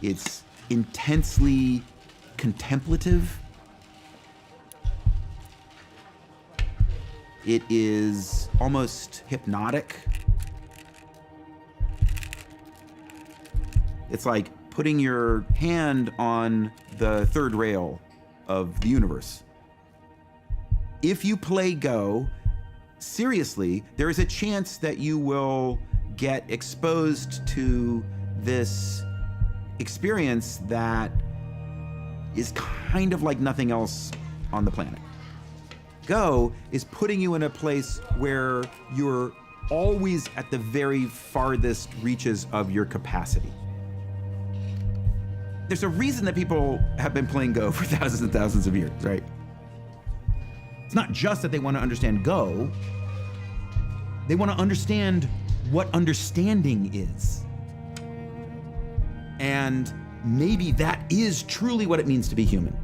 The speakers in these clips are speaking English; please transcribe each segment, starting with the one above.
It's intensely contemplative. It is almost hypnotic. It's like putting your hand on the third rail of the universe. If you play Go, seriously, there is a chance that you will get exposed to this experience that is kind of like nothing else on the planet. Go is putting you in a place where you're always at the very farthest reaches of your capacity. There's a reason that people have been playing Go for thousands and thousands of years, right? It's not just that they want to understand Go, they want to understand what understanding is. And maybe that is truly what it means to be human.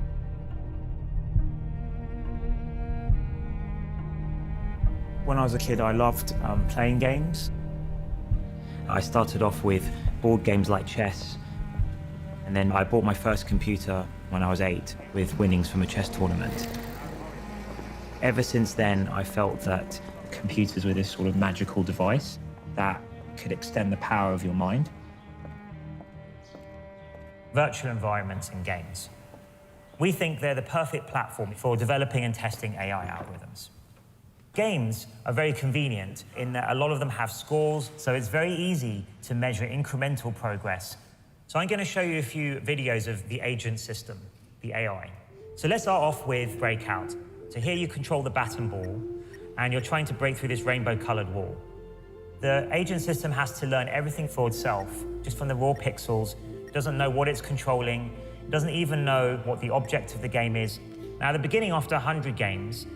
When I was a kid, I loved playing games. I started off with board games like chess, and then I bought my first computer when I was 8 with winnings from a chess tournament. Ever since then, I felt that computers were this sort of magical device that could extend the power of your mind. Virtual environments and games. We think they're the perfect platform for developing and testing AI algorithms. Games are very convenient in that a lot of them have scores, so it's very easy to measure incremental progress. So I'm going to show you a few videos of the agent system, the AI. So let's start off with Breakout. So here you control the bat and ball, and you're trying to break through this rainbow-colored wall. The agent system has to learn everything for itself, just from the raw pixels. It doesn't know what it's controlling. It doesn't even know what the object of the game is. Now, at the beginning, after 100 games,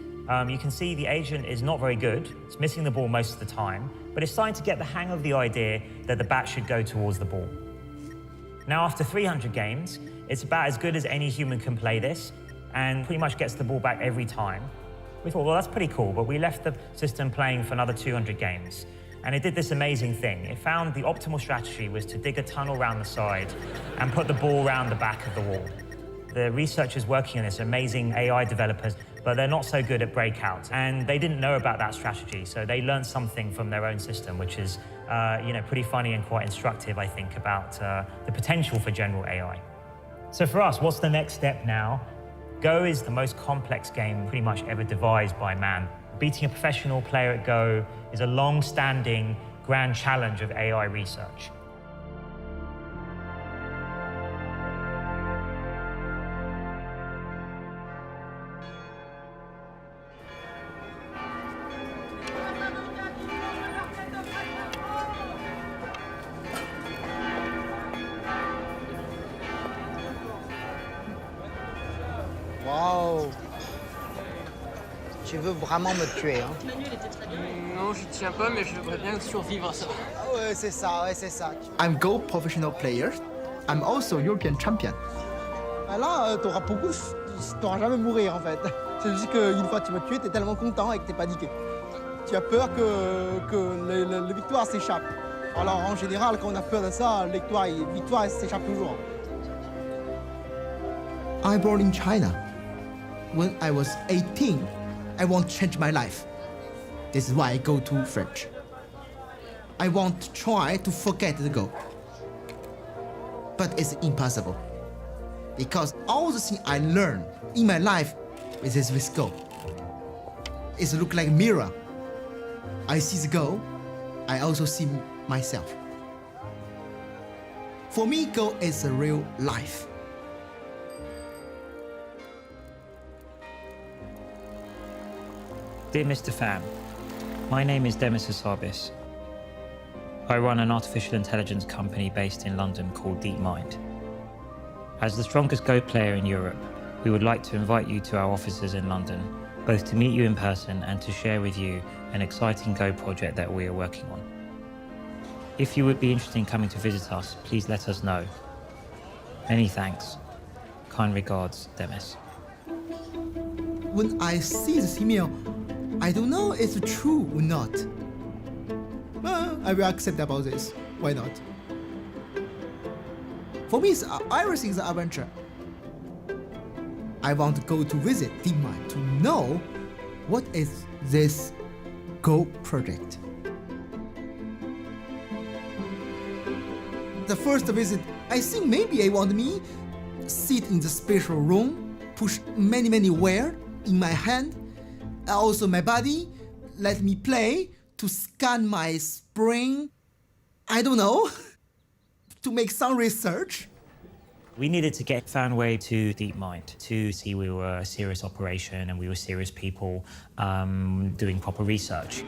you can see the agent is not very good. It's missing the ball most of the time, but it's starting to get the hang of the idea that the bat should go towards the ball. Now, after 300 games, it's about as good as any human can play this, and pretty much gets the ball back every time. We thought, well, that's pretty cool, but we left the system playing for another 200 games. And it did this amazing thing. It found the optimal strategy was to dig a tunnel around the side and put the ball around the back of the wall. The researchers working on this are amazing AI developers, but they're not so good at Breakout. And they didn't know about that strategy, so they learned something from their own system, which is pretty funny and quite instructive, I think, about the potential for general AI. So for us, what's the next step now? Go is the most complex game pretty much ever devised by man. Beating a professional player at Go is a long-standing grand challenge of AI research. Waouh! Tu veux vraiment me tuer, hein? Non, je tiens pas, mais je voudrais bien survivre à ça. Ah ouais, c'est ça, ouais, c'est ça. I'm Go professional player. I'm also European champion. Ah là, t'auras beaucoup, t'auras jamais mourir en fait. C'est juste qu'une fois que tu m'as tué, t'es tellement content et que t'es paniqué. Tu as peur que les victoires s'échappent. Alors en général, quand on a peur de ça, les victoires s'échappent toujours. I born in China. When I was 18, I want to change my life. This is why I go to French. I want to try to forget the Go. But it's impossible. Because all the things I learned in my life is with Go. It looks like a mirror. I see the Go, I also see myself. For me, Go is a real life. Dear Mr. Pham, my name is Demis Hassabis. I run an artificial intelligence company based in London called Deepmind. As the strongest Go player in Europe, we would like to invite you to our offices in London, both to meet you in person and to share with you an exciting Go project that we are working on. If you would be interested in coming to visit us, please let us know. Many thanks. Kind regards, Demis. When I see this email, I don't know if it's true or not. I will accept about this. Why not? For me, everything is an adventure. I want to go to visit Deepmind to know what is this Go project. The first visit, I think maybe I want me sit in the special room, push many wire in my hand, also my body, let me play to scan my brain, I don't know, to make some research. We needed to get Fanway to Deepmind to see we were a serious operation and we were serious people doing proper research.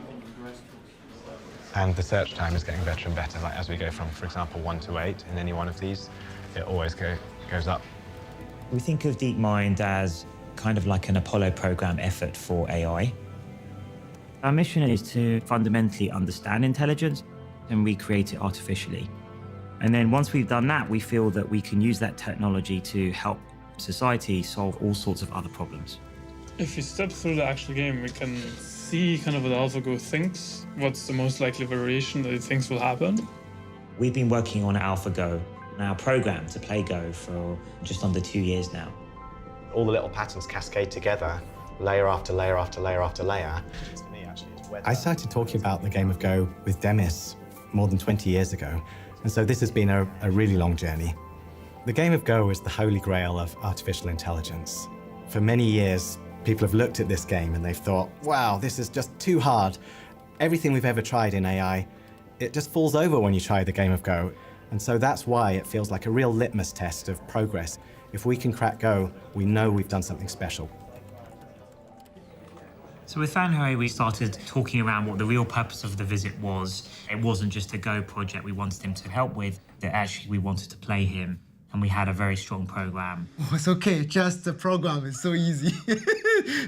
And the search time is getting better and better. Like as we go from, for example, 1 to 8 in any one of these, it always goes up. We think of Deepmind as kind of like an Apollo program effort for AI. Our mission is to fundamentally understand intelligence and recreate it artificially. And then once we've done that, we feel that we can use that technology to help society solve all sorts of other problems. If we step through the actual game, we can see kind of what AlphaGo thinks, what's the most likely variation that it thinks will happen. We've been working on AlphaGo, our program to play Go, for just under 2 years now. All the little patterns cascade together, layer after layer after layer after layer. For me, actually, it's I started talking about the game of Go with Demis more than 20 years ago. And so this has been a really long journey. The game of Go is the holy grail of artificial intelligence. For many years, people have looked at this game and they've thought, wow, this is just too hard. Everything we've ever tried in AI, it just falls over when you try the game of Go. And so that's why it feels like a real litmus test of progress. If we can crack Go, we know we've done something special. So with Fanway, we started talking around what the real purpose of the visit was. It wasn't just a Go project we wanted him to help with, that actually we wanted to play him, and we had a very strong program. Oh, it's okay, just the program is so easy.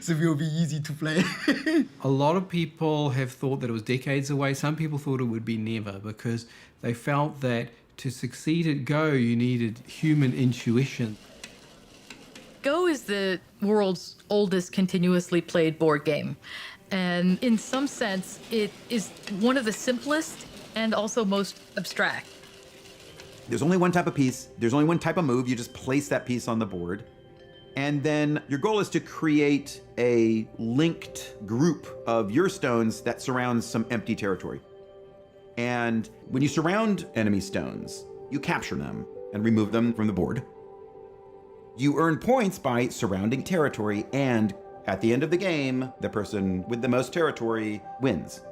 So it will be easy to play. A lot of people have thought that it was decades away. Some people thought it would be never, because they felt that to succeed at Go, you needed human intuition. Go is the world's oldest continuously played board game. And in some sense, it is one of the simplest and also most abstract. There's only one type of piece, there's only one type of move, you just place that piece on the board. And then your goal is to create a linked group of your stones that surrounds some empty territory. And when you surround enemy stones, you capture them and remove them from the board. You earn points by surrounding territory, and at the end of the game, the person with the most territory wins.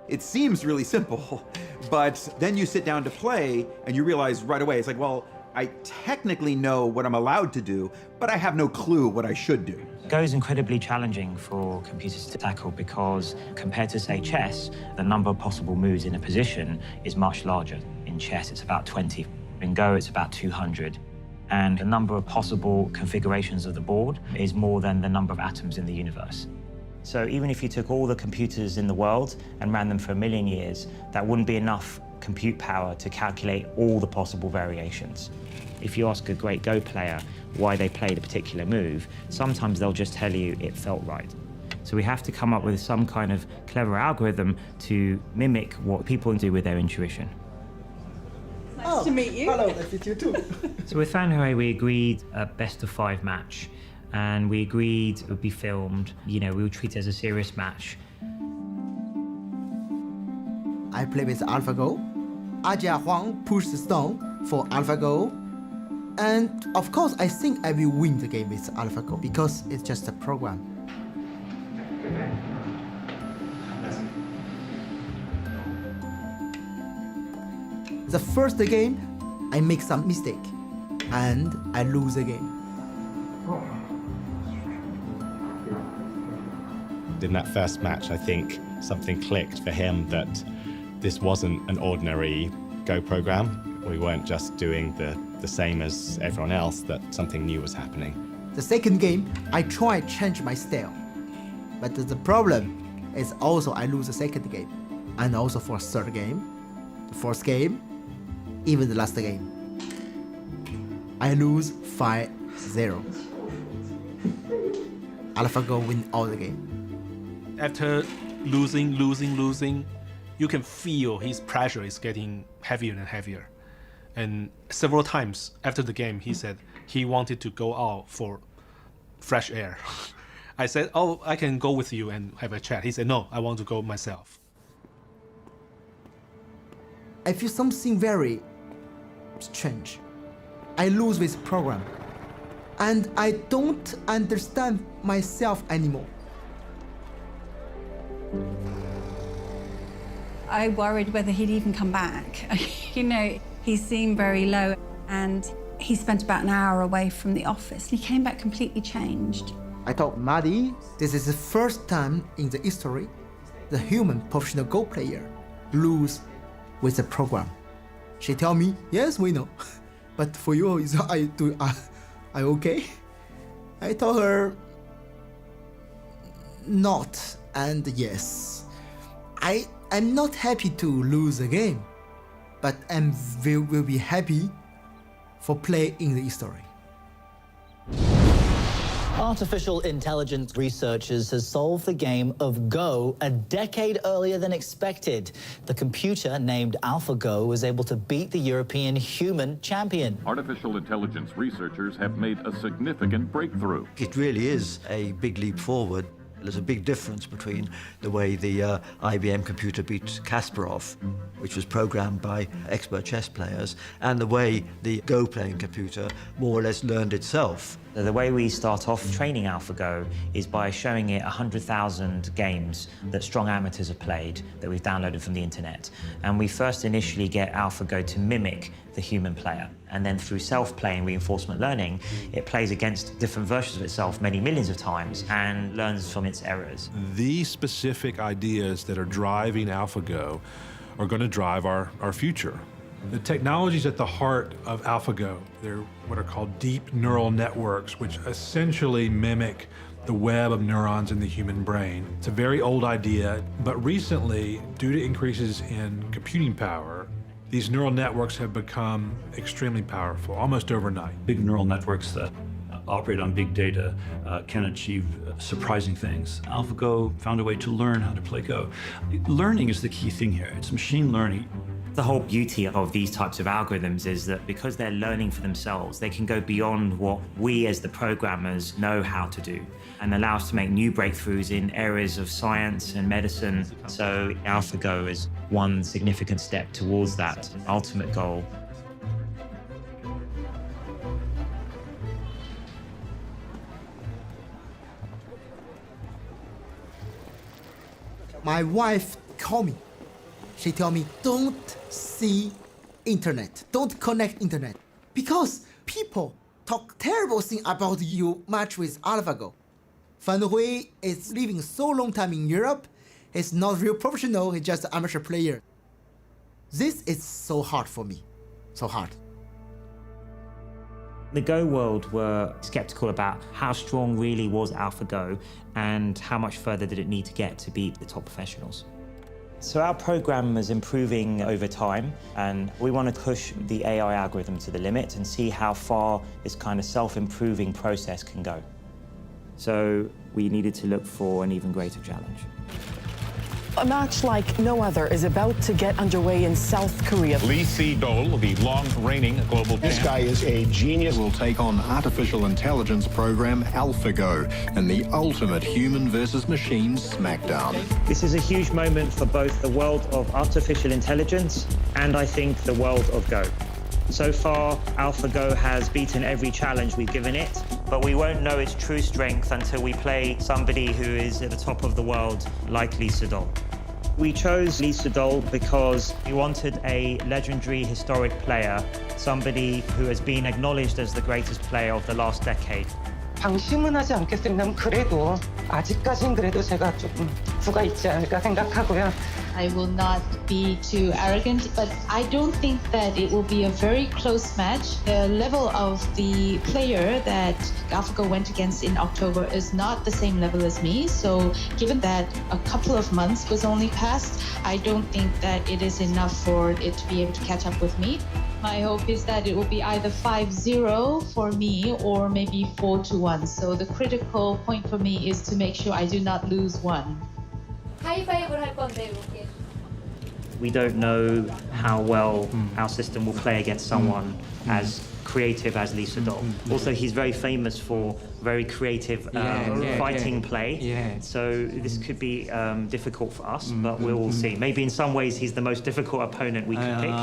It seems really simple, but then you sit down to play and you realize right away, it's like, well, I technically know what I'm allowed to do, but I have no clue what I should do. Go is incredibly challenging for computers to tackle because compared to, say, chess, the number of possible moves in a position is much larger. In chess, it's about 20. In Go, it's about 200. And the number of possible configurations of the board is more than the number of atoms in the universe. So even if you took all the computers in the world and ran them for 1 million years, that wouldn't be enough compute power to calculate all the possible variations. If you ask a great Go player why they played a particular move, sometimes they'll just tell you it felt right. So we have to come up with some kind of clever algorithm to mimic what people do with their intuition. Nice to meet you. Hello, nice to meet you too. So with Fanway, we agreed a best-of-5 match, and we agreed it would be filmed. You know, we would treat it as a serious match. I play with AlphaGo. Ajia Huang pushed the stone for AlphaGo. And of course, I think I will win the game with AlphaGo because it's just a program. The first game, I make some mistake and I lose the game. In that first match, I think something clicked for him that this wasn't an ordinary Go program. We weren't just doing the same as everyone else, that something new was happening. The second game, I try to change my style. But the problem is also I lose the second game. And also for third game, the fourth game, even the last game. I lose 5-0. AlphaGo win all the game. After losing, you can feel his pressure is getting heavier and heavier. And several times after the game, he said he wanted to go out for fresh air. I said, oh, I can go with you and have a chat. He said, no, I want to go myself. I feel something very strange. I lose this program. And I don't understand myself anymore. I worried whether he'd even come back. You know, he seemed very low, and he spent about an hour away from the office. He came back completely changed. I told Maddie, this is the first time in the history the human professional Go player lose with the program. She tell me, yes, we know. But for you, I okay? I told her, not and yes. I'm not happy to lose the game, but will be happy for play in the history. Artificial intelligence researchers has solved the game of Go a decade earlier than expected. The computer, named AlphaGo, was able to beat the European human champion. Artificial intelligence researchers have made a significant breakthrough. It really is a big leap forward. There's a big difference between the way the IBM computer beat Kasparov, which was programmed by expert chess players, and the way the Go playing computer more or less learned itself. The way we start off training AlphaGo is by showing it 100,000 games that strong amateurs have played that we've downloaded from the internet. And we first initially get AlphaGo to mimic the human player. And then through self-playing reinforcement learning, it plays against different versions of itself many millions of times and learns from its errors. The specific ideas that are driving AlphaGo are going to drive our future. The technologies at the heart of AlphaGo, they're what are called deep neural networks, which essentially mimic the web of neurons in the human brain. It's a very old idea, but recently, due to increases in computing power, these neural networks have become extremely powerful, almost overnight. Big neural networks that operate on big data can achieve surprising things. AlphaGo found a way to learn how to play Go. Learning is the key thing here. It's machine learning. The whole beauty of these types of algorithms is that because they're learning for themselves, they can go beyond what we as the programmers know how to do and allow us to make new breakthroughs in areas of science and medicine. So AlphaGo is one significant step towards that ultimate goal. My wife called me. She told me, don't see internet, don't connect internet. Because people talk terrible thing about you match with AlphaGo. Fan Hui is living so long time in Europe, he's not real professional, he's just an amateur player. This is so hard for me, so hard. The Go world were skeptical about how strong really was AlphaGo and how much further did it need to get to beat the top professionals. So our program is improving over time, and we want to push the AI algorithm to the limit and see how far this kind of self-improving process can go. So we needed to look for an even greater challenge. A match like no other is about to get underway in South Korea. Lee Sedol, the long-reigning global champ. This guy is a genius. Will take on artificial intelligence program AlphaGo and the ultimate human versus machine smackdown. This is a huge moment for both the world of artificial intelligence and I think the world of Go. So far, AlphaGo has beaten every challenge we've given it, but we won't know its true strength until we play somebody who is at the top of the world, like Lee Sedol. We chose Lee Sedol because we wanted a legendary historic player, somebody who has been acknowledged as the greatest player of the last decade. 방심은 하지 않겠습니다. 그래도 아직까진 그래도 제가 조금 부가 있지 않을까 생각하고요. I will not be too arrogant, but I don't think that it will be a very close match. The level of the player that AlphaGo went against in October is not the same level as me. So given that a couple of months was only passed, I don't think that it is enough for it to be able to catch up with me. My hope is that it will be either 5-0 for me or maybe 4-1. So the critical point for me is to make sure I do not lose one. 하이파이브를 할 건데 이렇게. We don't know how well our system will play against someone as creative as Lee Sedol. Also, he's very famous for very creative fighting play. So this could be difficult for us, but we'll see. Maybe in some ways he's the most difficult opponent we could pick.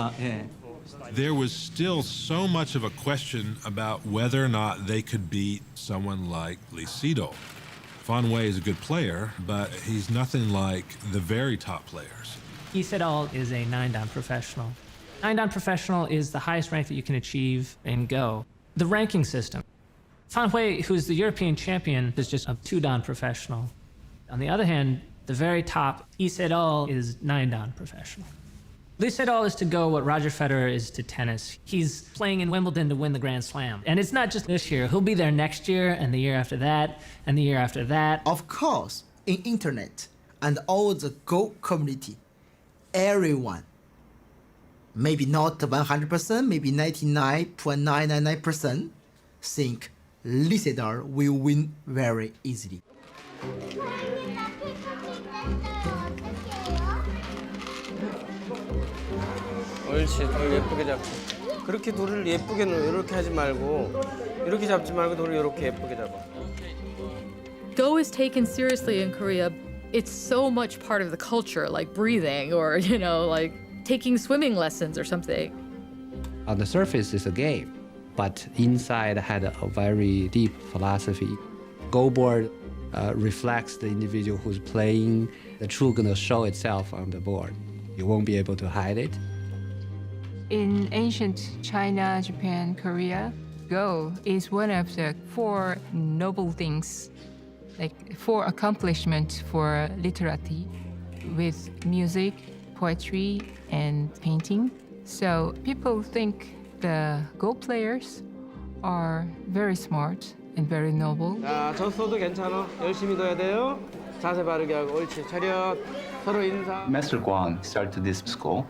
There was still so much of a question about whether or not they could beat someone like Lee Sedol. Fan Wei is a good player, but he's nothing like the very top players. Lee Sedol is a 9-dan professional. 9-dan professional is the highest rank that you can achieve in Go. The ranking system. Fan Wei, who's the European champion, is just a 2-dan professional. On the other hand, the very top, Lee Sedol is 9-dan professional. Lee Sedol is to Go what Roger Federer is to tennis. He's playing in Wimbledon to win the Grand Slam. And it's not just this year. He'll be there next year, and the year after that, and the year after that. Of course, in internet and all the Go community, everyone, maybe not 100%, maybe 99.999% think Lee Sedol will win very easily. 옳지, 돌 예쁘게 잡고. 그렇게 돌을 예쁘게 이렇게 하지 말고 이렇게 잡지 말고 돌을 이렇게 예쁘게 잡아. Go is taken seriously in Korea. It's so much part of the culture, like breathing or, like taking swimming lessons or something. On the surface, it's a game, but inside had a very deep philosophy. Go board reflects the individual who's playing. The truth gonna show itself on the board. You won't be able to hide it. In ancient China, Japan, Korea, Go is one of the 4 noble things, like 4 accomplishments for literati, with music, poetry, and painting. So people think the Go players are very smart and very noble. 자, 졌어도 괜찮아. 열심히 둬야 돼요. 자세 바르게 하고 옳지. 차렷. 서로 인사. Master Guan started this school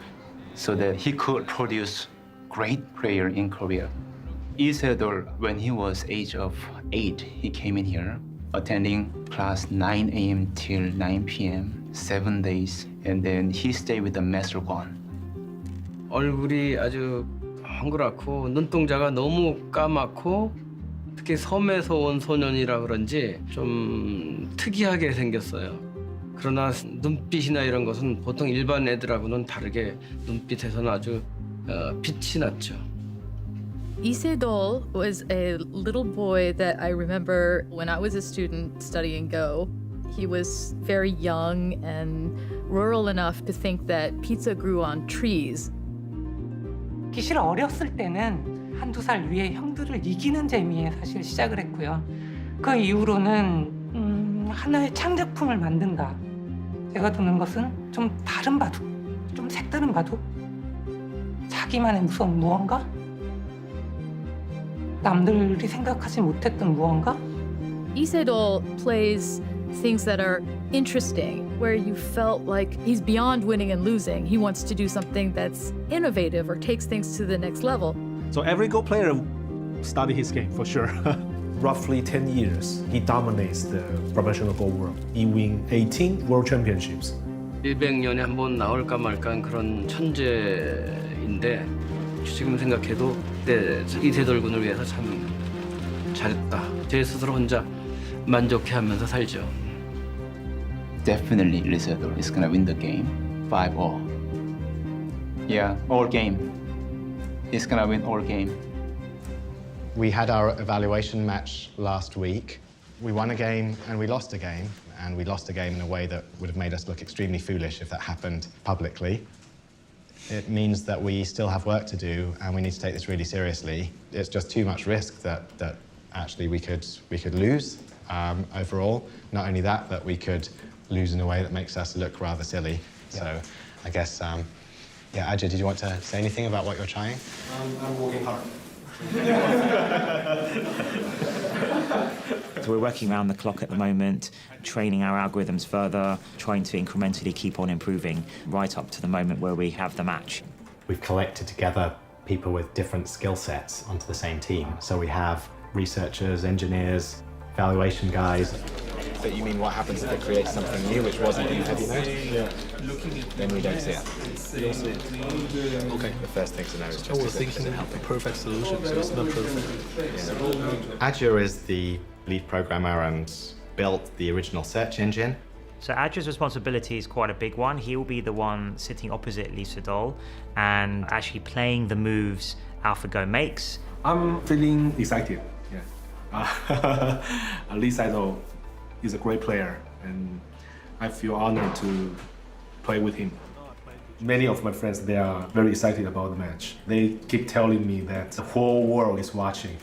so that he could produce great player in Korea. Lee Sedol, when he was age of 8, he came in here, attending class 9 a.m. till 9 p.m., 7 days, and then he stayed with the Master Guan. 얼굴이 아주 헝그랗고 눈동자가 너무 까맣고 특히 섬에서 온 소년이라 그런지 좀 특이하게 생겼어요. 그러나 눈빛이나 이런 것은 보통 일반 애들하고는 다르게 눈빛에서는 아주 빛이 났죠. Lee Sedol was a little boy that I remember when I was a student studying Go. He was very young and rural enough to think that pizza grew on trees. 사실 어렸을 때는 1-2살 위의 형들을 이기는 재미에 사실 시작을 했고요. 그 이후로는 하나의 창작품을 만든다. 제가 두는 것은 좀 다른 바둑, 좀 색다른 바둑, 자기만의 무서운 무언가? 남들이 생각하지 못했던 무언가? Lee Sedol plays things that are interesting, where you felt like he's beyond winning and losing. He wants to do something that's innovative or takes things to the next level. So every Go player study his game for sure. Roughly 10 years, he dominates the professional Go world. He wins 18 world championships. 100년에 한 번 나올까 말까한 그런 천재인데 지금 생각해도 그때 이세돌 군을 위해서 참 잘했다. 제 스스로 혼자 만족해하면서 살죠. Definitely Lee Sedol is gonna win the game 5-all. Yeah, all game. He's gonna win all game. We had our evaluation match last week. We won a game and we lost a game, and we lost a game in a way that would have made us look extremely foolish if that happened publicly. It means that we still have work to do and we need to take this really seriously. It's just too much risk that actually we could lose overall. Not only that, but we could lose in a way that makes us look rather silly. Yeah. So I guess, yeah, Ajay, did you want to say anything about what you're trying? I'm working hard. So we're working around the clock at the moment, training our algorithms further, trying to incrementally keep on improving right up to the moment where we have the match. We've collected together people with different skill sets onto the same team. So we have researchers, engineers, evaluation guys. but you mean what happens if it creates something new which wasn't in heavy mode? Yeah. Then we don't see it. Okay. The first thing to know is I just was thinking the perfect solution, so it's not perfect. Adja is the lead programmer and built the original search engine. So Adja's responsibility is quite a big one. He will be the one sitting opposite Lee Sedol and actually playing the moves AlphaGo makes. I'm feeling excited. Yeah. Lee Sedol is a great player, and I feel honored to play with him. Many of my friends, they are very excited about the match. They keep telling me that the whole world is watching.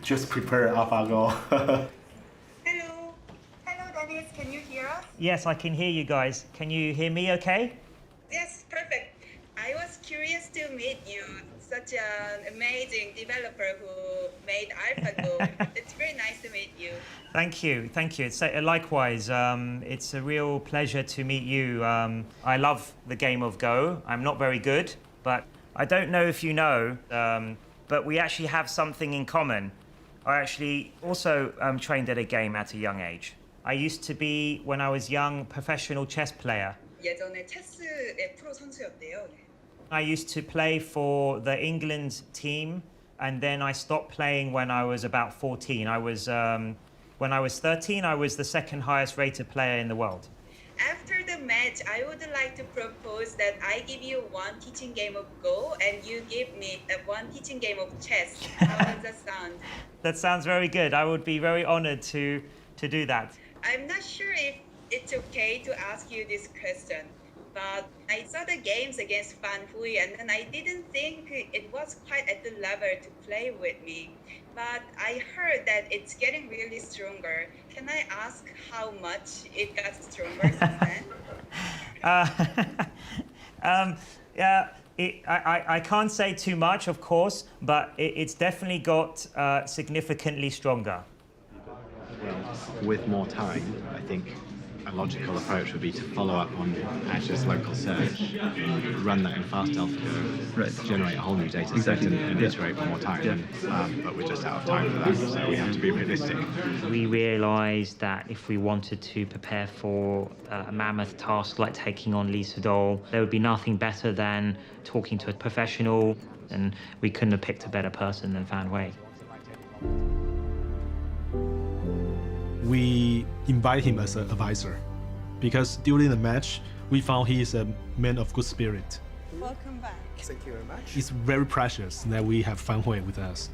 Just prepare AlphaGo. Can you hear us? Yes, I can hear you guys. Can you hear me okay? Yes, perfect. I was curious to meet you. Such an amazing developer who made AlphaGo. It's very nice to meet you. Thank you, thank you. It's likewise. It's a real pleasure to meet you. I love the game of Go. I'm not very good, but I don't know if you know, but we actually have something in common. I actually also trained at a game at a young age. I used to be, when I was young, professional chess player. 예전에 체스의 프로 선수였대요. I used to play for the England team, and then I stopped playing when I was about 14. When I was 13, I was the second highest rated player in the world. After the match, I would like to propose that I give you one teaching game of Go and you give me one teaching game of chess. How does that sound? That sounds very good. I would be very honored to do that. I'm not sure if it's okay to ask you this question, but I saw the games against Fan Hui and then I didn't think it was quite at the level to play with me. But I heard that it's getting really stronger. Can I ask how much it got stronger since then? I can't say too much, of course, but it's definitely got significantly stronger. Well, with more time, I think a logical approach would be to follow up on Adja's local search, run that in fast AlphaGo, generate a whole new data set and iterate one more time. But we're just out of time for that, so we have to be realistic. We realised that if we wanted to prepare for a mammoth task like taking on Lee Sedol, there would be nothing better than talking to a professional, and we couldn't have picked a better person than Fan Hui. We invite him as an advisor because during the match, we found he is a man of good spirit. Welcome back. Thank you very much. It's very precious that we have Fan Hui with us.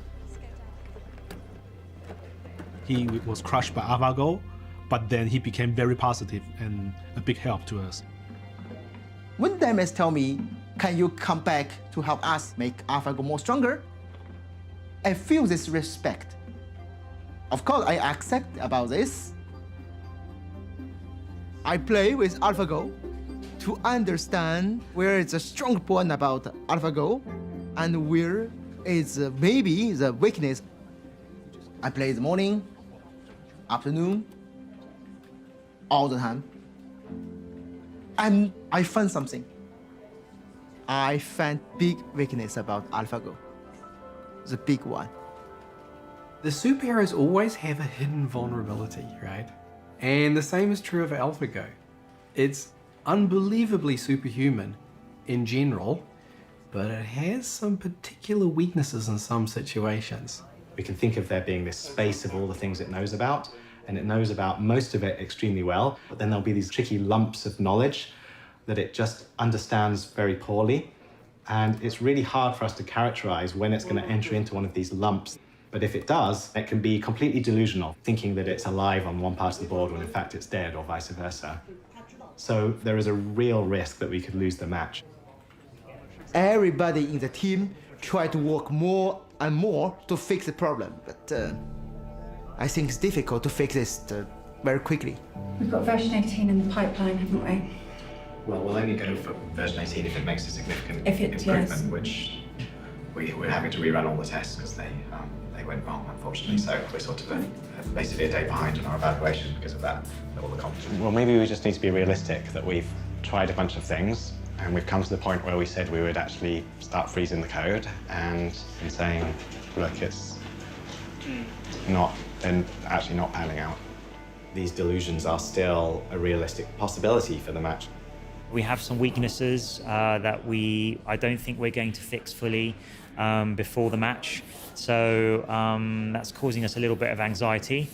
He was crushed by AlphaGo, but then he became very positive and a big help to us. When Demis tell me, can you come back to help us make AlphaGo more stronger? I feel this respect. Of course, I accept about this. I play with AlphaGo to understand where is the strong point about AlphaGo and where is maybe the weakness. I play in the morning, afternoon, all the time. And I found something. I found big weakness about AlphaGo. The big one. The superheroes always have a hidden vulnerability, right? And the same is true of AlphaGo. It's unbelievably superhuman in general, but it has some particular weaknesses in some situations. We can think of there being this space of all the things it knows about, and it knows about most of it extremely well, but then there'll be these tricky lumps of knowledge that it just understands very poorly. And it's really hard for us to characterize when it's going to enter into one of these lumps. But if it does, it can be completely delusional, thinking that it's alive on one part of the board when in fact it's dead, or vice versa. So there is a real risk that we could lose the match. Everybody in the team try to work more and more to fix the problem, but I think it's difficult to fix this very quickly. We've got version 18 in the pipeline, haven't we? Well, we'll only go for version 18 if it makes a significant improvement, which we're having to rerun all the tests because they went wrong, unfortunately. So we're sort of basically a day behind on our evaluation because of that, all the competition. Well, maybe we just need to be realistic that we've tried a bunch of things and we've come to the point where we said we would actually start freezing the code and saying, look, it's actually not panning out. these delusions are still a realistic possibility for the match. We have some weaknesses that I don't think we're going to fix fully before the match. So that's causing us a little bit of anxiety.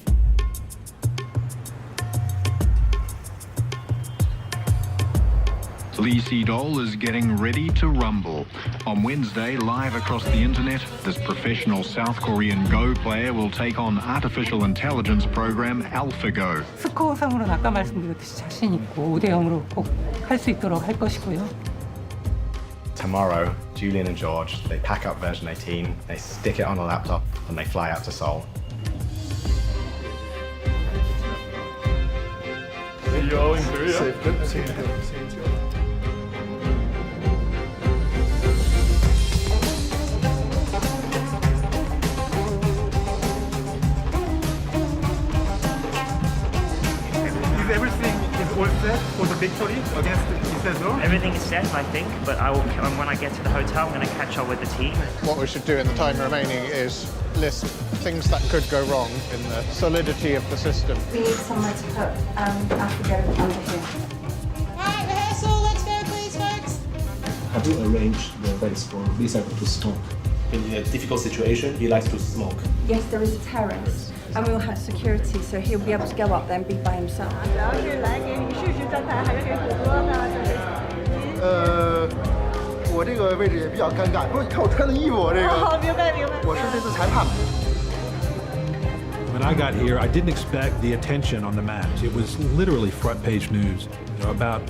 Lee Sedol is getting ready to rumble. On Wednesday, live across the internet, this professional South Korean Go player will take on artificial intelligence program AlphaGo. 스코어상으로는 아까 말씀드렸듯이 자신 있고 5대0으로 꼭 할 수 있도록 할 것이고요. Tomorrow, Julian and George, they pack up version 18, they stick it on a laptop, and they fly out to Seoul. See you all in Korea. Everything is all set for the victory against Lee Sedol? Everything is set, I think, but when I get to the hotel, I'm going to catch up with the team. What we should do in the time remaining is list things that could go wrong in the solidity of the system. We need somewhere to put AlphaGo under here. Alright, rehearsal, let's go please, folks. Have you arranged the place for Lee Sedol to smoke? In a difficult situation, he likes to smoke. Yes, there is a terrace. And we will have security, so he'll be able to go up there and be by himself. 我这个位置也比较尴尬，不是你看我穿的衣服，我这个。好，明白明白。我是这次裁判。 When I got here, I didn't expect the attention on the match. It was literally front page news. About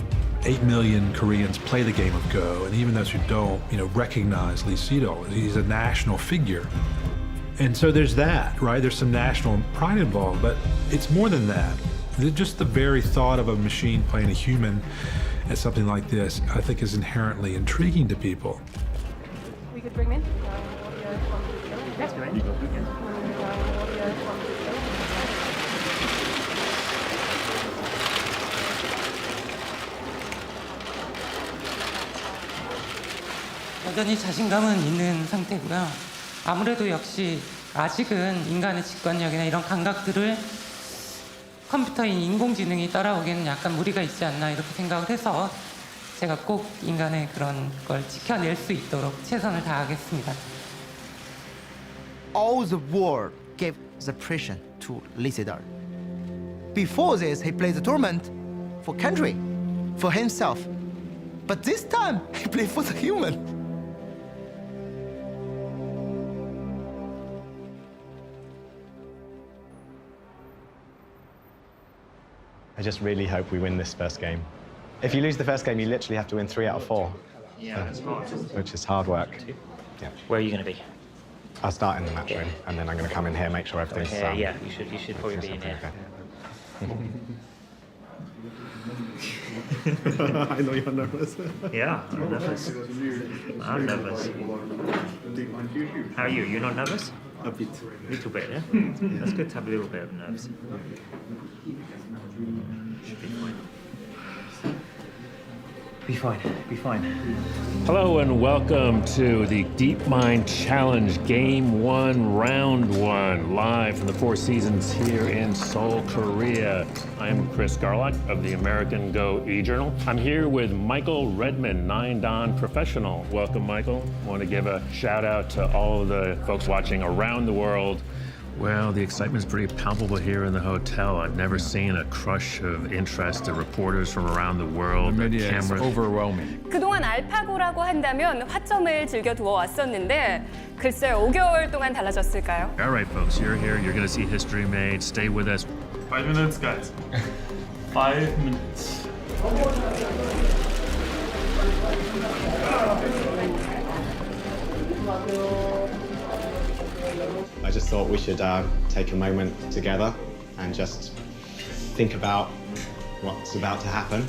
8 million Koreans play the game of Go, and even those who don't, recognize Lee Sedol. He's a national figure. And so there's that, right? There's some national pride involved, but it's more than that. Just the very thought of a machine playing a human at something like this, I think, is inherently intriguing to people. We could bring him in. That's great. 여전히 자신감은 있는 상태고요. 아무래도 역시 아직은 인간의 직관력이나 이런 감각들을 컴퓨터인 인공지능이 따라오기에는 약간 무리가 있지 않나 이렇게 생각을 해서 제가 꼭 인간의 그런 걸 지켜낼 수 있도록 최선을 다하겠습니다. All the world gave the pressure to Lee Sedol. Before this, he played the tournament for country, for himself. But this time, he played for the human. I just really hope we win this first game. If you lose the first game, you literally have to win 3 out of 4. Yeah, that's hard. Which is hard work. Yeah. Where are you going to be? I'll start in the match room, and then I'm going to come in here, make sure everything's... Yeah, you should probably be in here. I know you're nervous. Yeah, I'm nervous. I'm nervous. How are you? You're not nervous? A bit. A little bit, yeah? That's good to have a little bit of nerves. Should be fine. Be fine, be fine. Hello and welcome to the Deepmind Challenge Game 1, Round 1, live from the Four Seasons here in Seoul, Korea. I'm Chris Garlock of the American Go e-Journal. I'm here with Michael Redman, 9-Dan professional. Welcome, Michael. I want to give a shout out to all of the folks watching around the world. Well, the excitement's pretty palpable here in the hotel. I've never seen a crush of interest of reporters from around the world. The media is overwhelming. 그동안 알파고라고 한다면 화점을 즐겨두어 왔었는데 글쎄요, 5개월 동안 달라졌을까요? All right, folks, you're here. You're going to see history made. Stay with us. 5 minutes, guys. 5 minutes. I just thought we should take a moment together and just think about what's about to happen.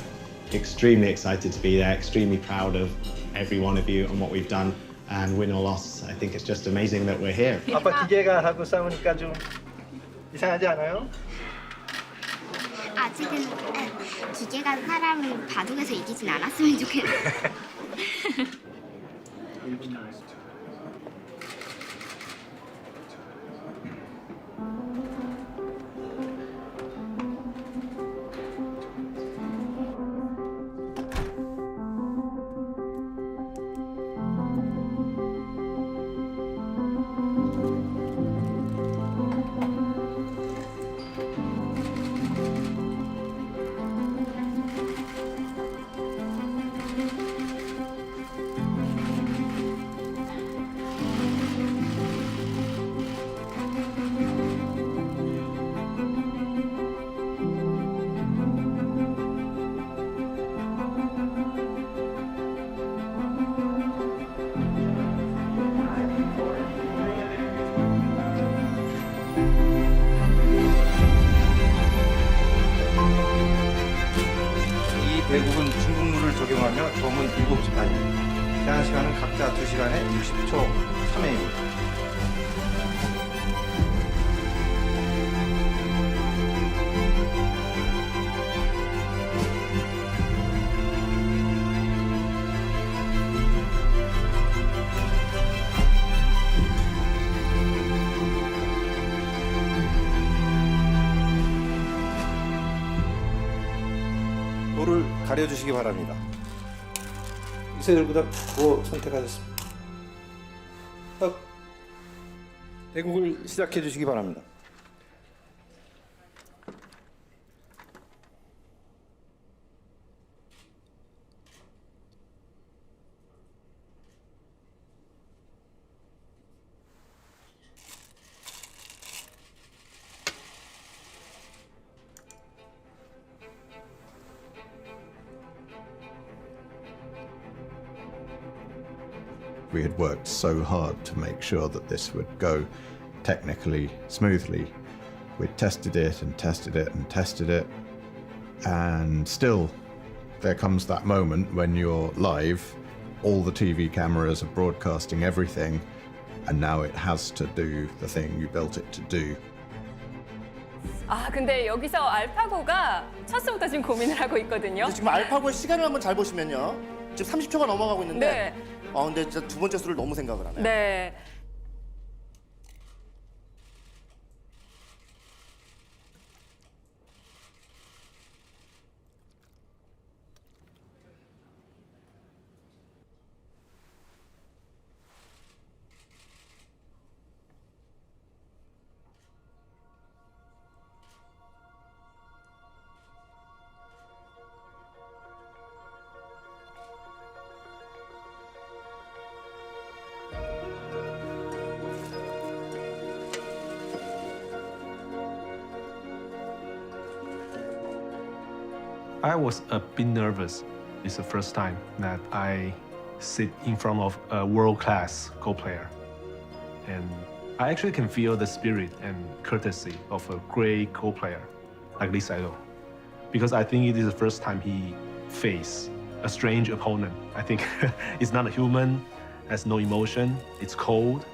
Extremely excited to be there, extremely proud of every one of you and what we've done. And win or loss, I think it's just amazing that we're here. 아빠 기계가 하고 싸우니까 좀 이상하지 않아요? 아직은 기계가 사람을 바둑에서 이기진 않았으면 좋겠어요. 점은 7시 반입니다. 제한 시간은 각자 2시간에 60초 3회입니다. 도를 가려주시기 바랍니다. 이세돌 구단 도 선택하셨습니다. 대국을 시작해 주시기 바랍니다. We had worked so hard to make sure that this would go technically smoothly. We'd tested it and tested it and tested it. And still, there comes that moment when you're live, all the TV cameras are broadcasting everything, and now it has to do the thing you built it to do. 아, 근데 여기서 알파고가 첫수부터 지금 고민을 하고 있거든요. 지금 알파고의 시간을 한번 잘 보시면요. 지금 30초가 넘어가고 있는데 네. 근데 진짜 두 번째 수를 너무 생각을 하네요. 네. I was a bit nervous. It's the first time that I sit in front of a world-class Go player. And I actually can feel the spirit and courtesy of a great Go player like Lee Sedol. Because I think it is the first time he faced a strange opponent. I think it's not a human, has no emotion, it's cold,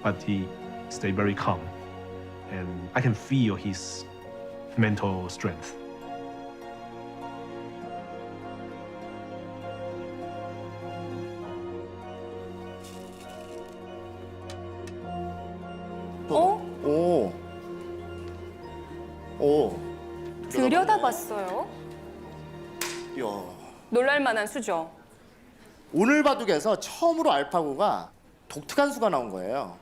but he stayed very calm. And I can feel his mental strength. 들여다봤어요. 이야. 놀랄만한 수죠. 오늘 바둑에서 처음으로 알파고가 독특한 수가 나온 거예요.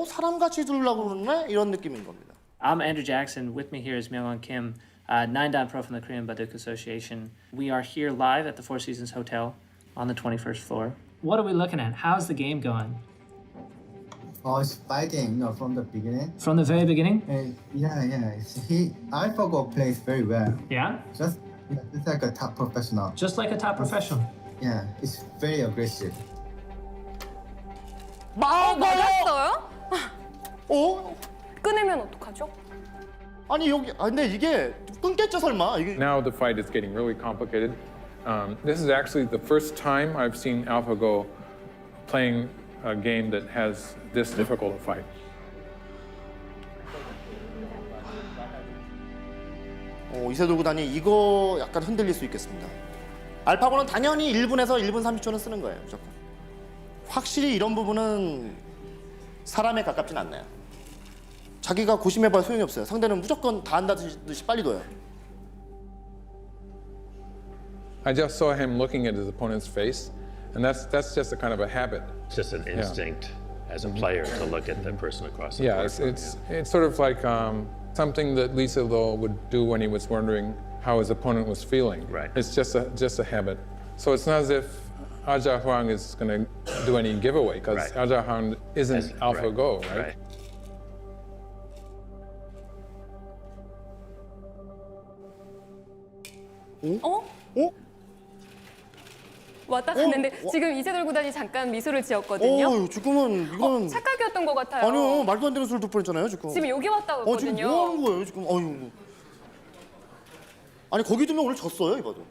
사람같이 두려고 그러네? 이런 느낌인 겁니다. I'm Andrew Jackson. With me here is Myung-won Kim, 9-dan pro from the Korean Baduk Association. We are here live at the Four Seasons Hotel on the 21st floor. What are we looking at? How's the game going? It's fighting, from the beginning. From the very beginning? AlphaGo plays very well. Yeah? Just it's like a top professional. Just like a top professional. Yeah, it's very aggressive. 맞았어요? 끊으면 어떡하죠? 아니 여기 근데 이게 끊겠죠 설마? Now the fight is getting really complicated. This is actually the first time I've seen AlphaGo playing a game that has this difficult a fight. 이세돌 구단이 이거 약간 흔들릴 수 있겠습니다. 알파고는 당연히 1분에서 1분 30초는 쓰는 거예요, 무조건. 확실히 이런 부분은 사람에 가깝진 않네요. 자기가 고심해봐야 소용이 없어요. 상대는 무조건 다 한다듯이 빨리 둬요. I just saw him looking at his opponent's face, and that's just a kind of a habit. It's just an instinct as a player to look at the person across the Yeah, board. it's sort of like something that Lee Sedol would do when he was wondering how his opponent was feeling. Right. It's just a habit. So it's not as if Aja Huang is going to do any giveaway, because Aja Huang isn't AlphaGo, right? 왔다 갔는데 지금 이세돌 구단이 잠깐 미소를 지었거든요. 지금은 이건 착각이었던 것 같아요. 아니요, 말도 안 되는 수를 두 뻔했잖아요, 지금. 지금 여기 왔다 갔거든요. 지금 뭐 하는 거예요, 지금? 아니 거기 두면 오늘 졌어요, 이거도.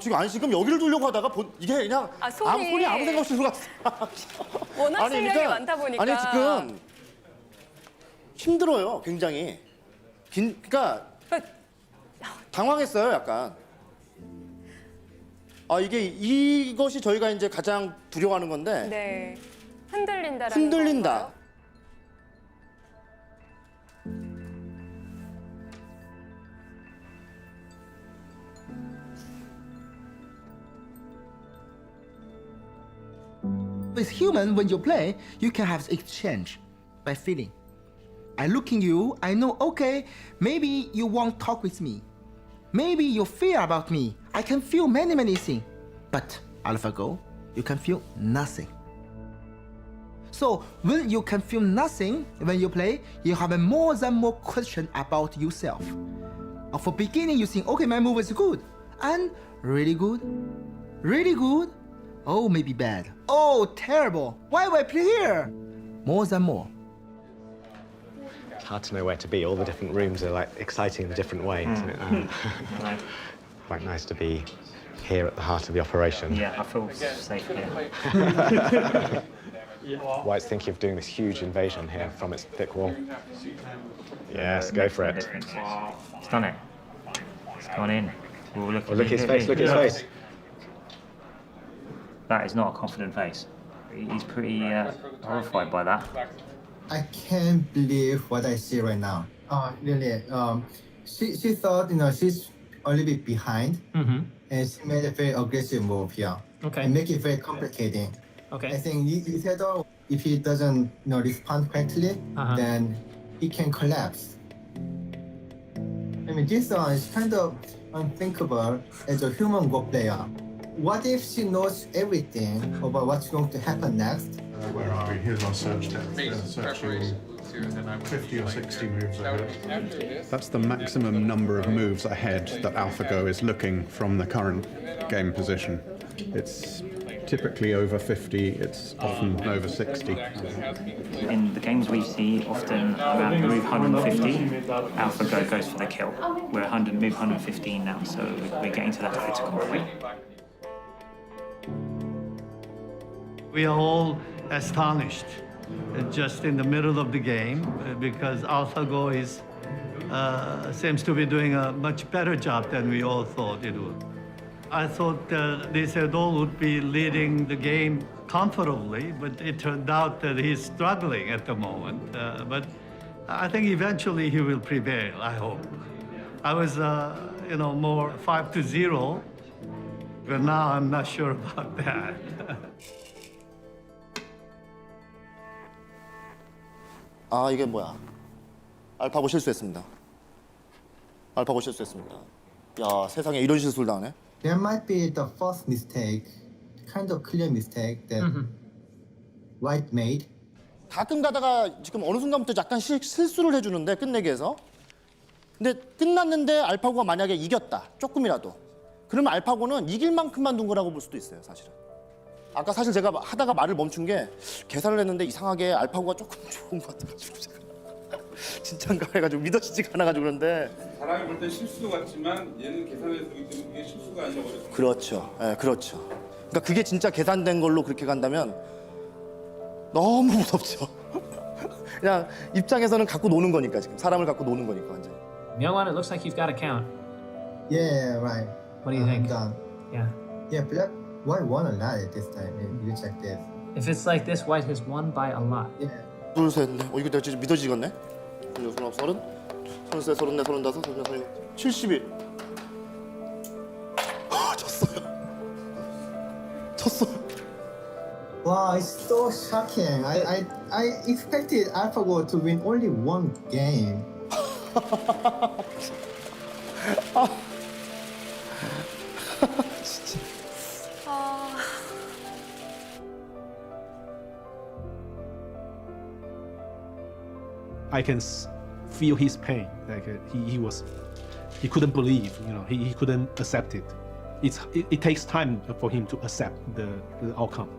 지금 아니 지금 여기를 두려고 하다가 이게 그냥 손이 아무 생각 없이 들어갔어. 워낙 실력이 많다 보니까. 아니 지금 힘들어요, 굉장히. 그러니까 당황했어요, 약간. 이것이 저희가 이제 가장 두려워하는 건데. 네. 흔들린다라는 흔들린다. With human, when you play, you can have exchange by feeling. I looking you, I know, okay, maybe you won't talk with me. Maybe you fear about me. I can feel many things. But AlphaGo, you can feel nothing. So when you can feel nothing when you play, you have more than more question about yourself. For beginning, you think, okay, my move is good. And really good? Really good? Oh, maybe bad. Oh, terrible. Why would I play here? More than more. It's hard to know where to be. All the different rooms are like exciting in a different way, isn't it? Quite nice to be here at the heart of the operation. Yeah, I feel safe here. White's thinking of doing this huge invasion here from its thick wall. Yes, go for it. It's done it. It's gone in. Look at his face, look at his face. That is not a confident face. He's pretty horrified by that. I can't believe what I see right now. Really. She thought, she's a little bit behind, and she made a very aggressive move here. Okay. And make it very complicating. Okay. I think Lee Sedol, if he doesn't, respond correctly, then he can collapse. I mean, this one is kind of unthinkable as a human Go player. What if she knows everything about what's going to happen next? Where are we? Here's our search depth. Searching 50 or 60 moves ahead. That's the maximum number of moves ahead that AlphaGo is looking from the current game position. It's typically over 50, it's often over 60. In the games we see, often around move 150, AlphaGo goes for the kill. We're move 115 now, so we're getting to that critical point. We are all astonished just in the middle of the game because AlphaGo seems to be doing a much better job than we all thought it would. I thought Lee Sedol would be leading the game comfortably, but it turned out that he's struggling at the moment. But I think eventually he will prevail, I hope. I was, more 5-0, but now I'm not sure about that. 이게 뭐야? 알파고 실수했습니다. 알파고 실수했습니다. 야, 세상에 이런 실수를 당하네. There might be the first mistake, kind of clear mistake that White made. 가끔 가다가 지금 어느 순간부터 약간 실수를 해주는데 끝내기 위해서. 근데 끝났는데 알파고가 만약에 이겼다, 조금이라도. 그러면 알파고는 이길 만큼만 둔 거라고 볼 수도 있어요, 사실은. 아까 사실 제가 하다가 말을 멈춘 게 계산을 했는데 이상하게 알파고가 조금 좋은 것 같아가지고 제가 진짠가 해가지고 믿어지지가 않아가지고 그런데 사람이 볼 땐 실수 같지만 얘는 계산해서 그렇기 때문에 그게 실수가 아니라 버렸어요. 그렇죠. 네, 그렇죠. 그러니까 그게 진짜 계산된 걸로 그렇게 간다면 너무 무섭죠. 그냥 입장에서는 갖고 노는 거니까 지금 사람을 갖고 노는 거니까 완전히. Myungwon, it looks like you've got a count. Yeah, right. What do you think? Done. Yeah. Yeah, Black White won a lot at this time. You check this. If it's like this, White has won by a lot. Yeah. 둘, 셋, 넷. 이거 내가 진짜 믿어지겠네. 29, 30, 33, 34, 35, 36, 71. 졌어요. Wow, it's so shocking. I expected AlphaGo to win only one game. 진짜. I can feel his pain. Like he couldn't believe. He couldn't accept it. It takes time for him to accept the outcome.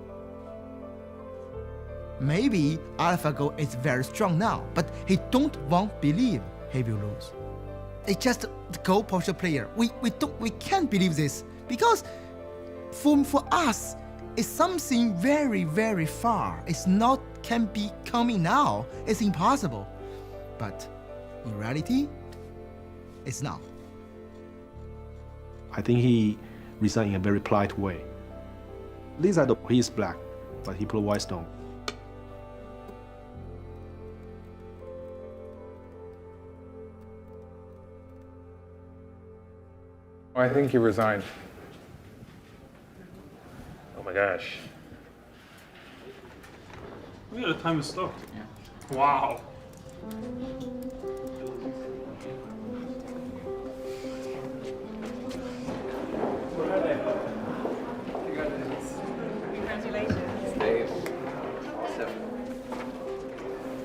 Maybe AlphaGo is very strong now, but he don't want believe he will lose. It's just the Go poster player. We can't believe this Because for us, it's something very, very far. It's not can be coming now. It's impossible. But in reality, it's now. I think he resigned in a very polite way. Lee Sedol, he is black, but he put a white stone. I think he resigned. Oh my gosh. Look at the time is stopped. Wow.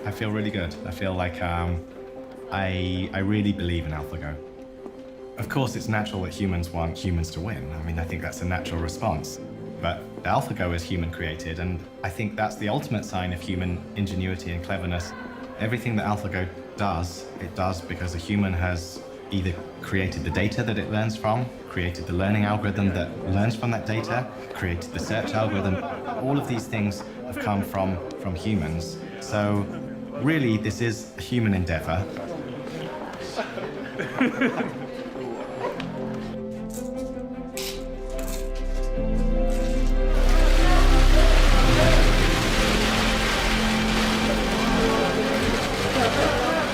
I feel really good. I feel like I really believe in AlphaGo. Of course, it's natural that humans want humans to win. I mean, I think that's a natural response. But AlphaGo is human created, and I think that's the ultimate sign of human ingenuity and cleverness. Everything that AlphaGo does, it does because a human has either created the data that it learns from, created the learning algorithm that learns from that data, created the search algorithm. All of these things have come from humans. So really, this is a human endeavor.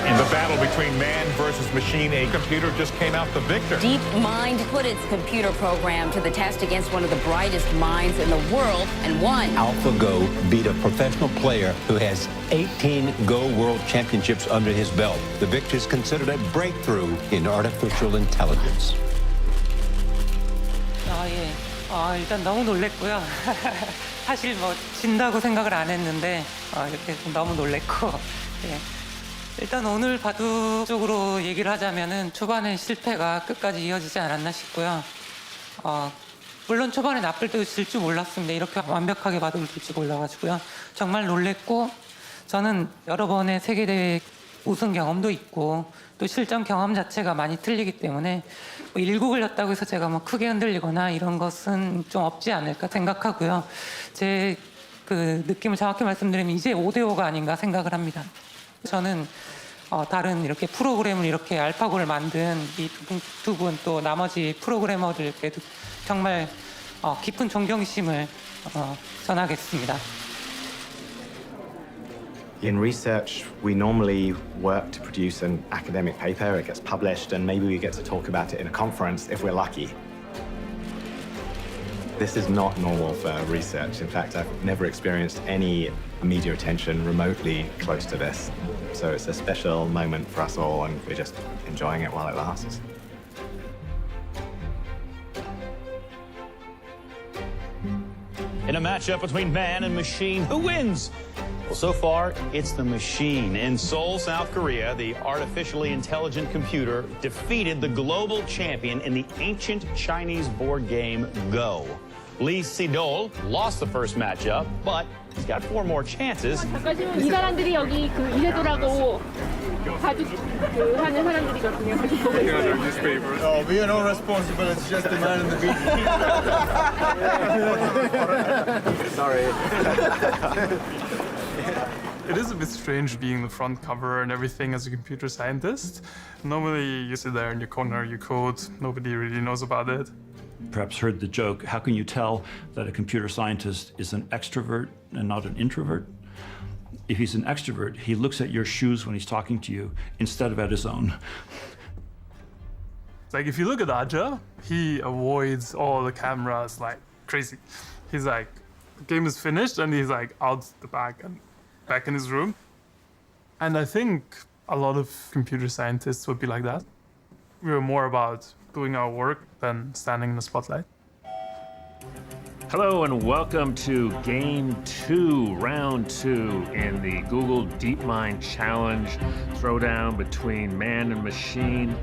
In the battle between man versus machine, a computer just came out the victor. Deepmind put its computer program to the test against one of the brightest minds in the world and won. AlphaGo beat a professional player who has 18 Go World Championships under his belt. The victory is considered a breakthrough in artificial intelligence. 일단 너무 놀랬고요. 사실 뭐 진다고 생각을 안 했는데 이렇게 너무 놀랬고. 예. 일단 오늘 바둑 쪽으로 얘기를 하자면은 초반에 실패가 끝까지 이어지지 않았나 싶고요. 물론 초반에 나쁠 때도 질 줄 몰랐습니다. 이렇게 완벽하게 바둑을 둘 줄 몰라가지고요. 정말 놀랬고 저는 여러 번의 세계대회 우승 경험도 있고 또 실전 경험 자체가 많이 틀리기 때문에 뭐 일구 걸렸다고 해서 제가 뭐 크게 흔들리거나 이런 것은 좀 없지 않을까 생각하고요. 제 그 느낌을 정확히 말씀드리면 이제 5대5가 아닌가 생각을 합니다. 저는 다른 이렇게 프로그램을 이렇게 알파고를 만든 이 두 분 또 나머지 프로그래머들께도 정말 깊은 존경심을 전하겠습니다. In research, we normally work to produce an academic paper, it gets published, and maybe we get to talk about it in a conference if we're lucky. This is not normal for research. In fact, I've never experienced any media attention remotely close to this. So it's a special moment for us all, and we're just enjoying it while it lasts. In a matchup between man and machine, who wins? Well, so far, it's the machine. In Seoul, South Korea, the artificially intelligent computer defeated the global champion in the ancient Chinese board game Go. Lee Sedol lost the first matchup, but he's got 4 more chances. 이 사람들이 여기 그 이세돌하고 바둑 하는 사람들이거든요. 같이 보고 있어요. Oh, we are not responsible. It's just the man in the beat. Sorry. It is a bit strange being the front cover and everything as a computer scientist. Normally you sit there in your corner, you code, nobody really knows about it. Perhaps heard the joke, how can you tell that a computer scientist is an extrovert and not an introvert? If he's an extrovert, he looks at your shoes when he's talking to you instead of at his own. Like if you look at Aja, he avoids all the cameras like crazy. He's like, the game is finished and he's like out the back and back in his room. And I think a lot of computer scientists would be like that. We're more about doing our work than standing in the spotlight. Hello and welcome to Game 2, Round 2 in the Google DeepMind Challenge throwdown between man and machine.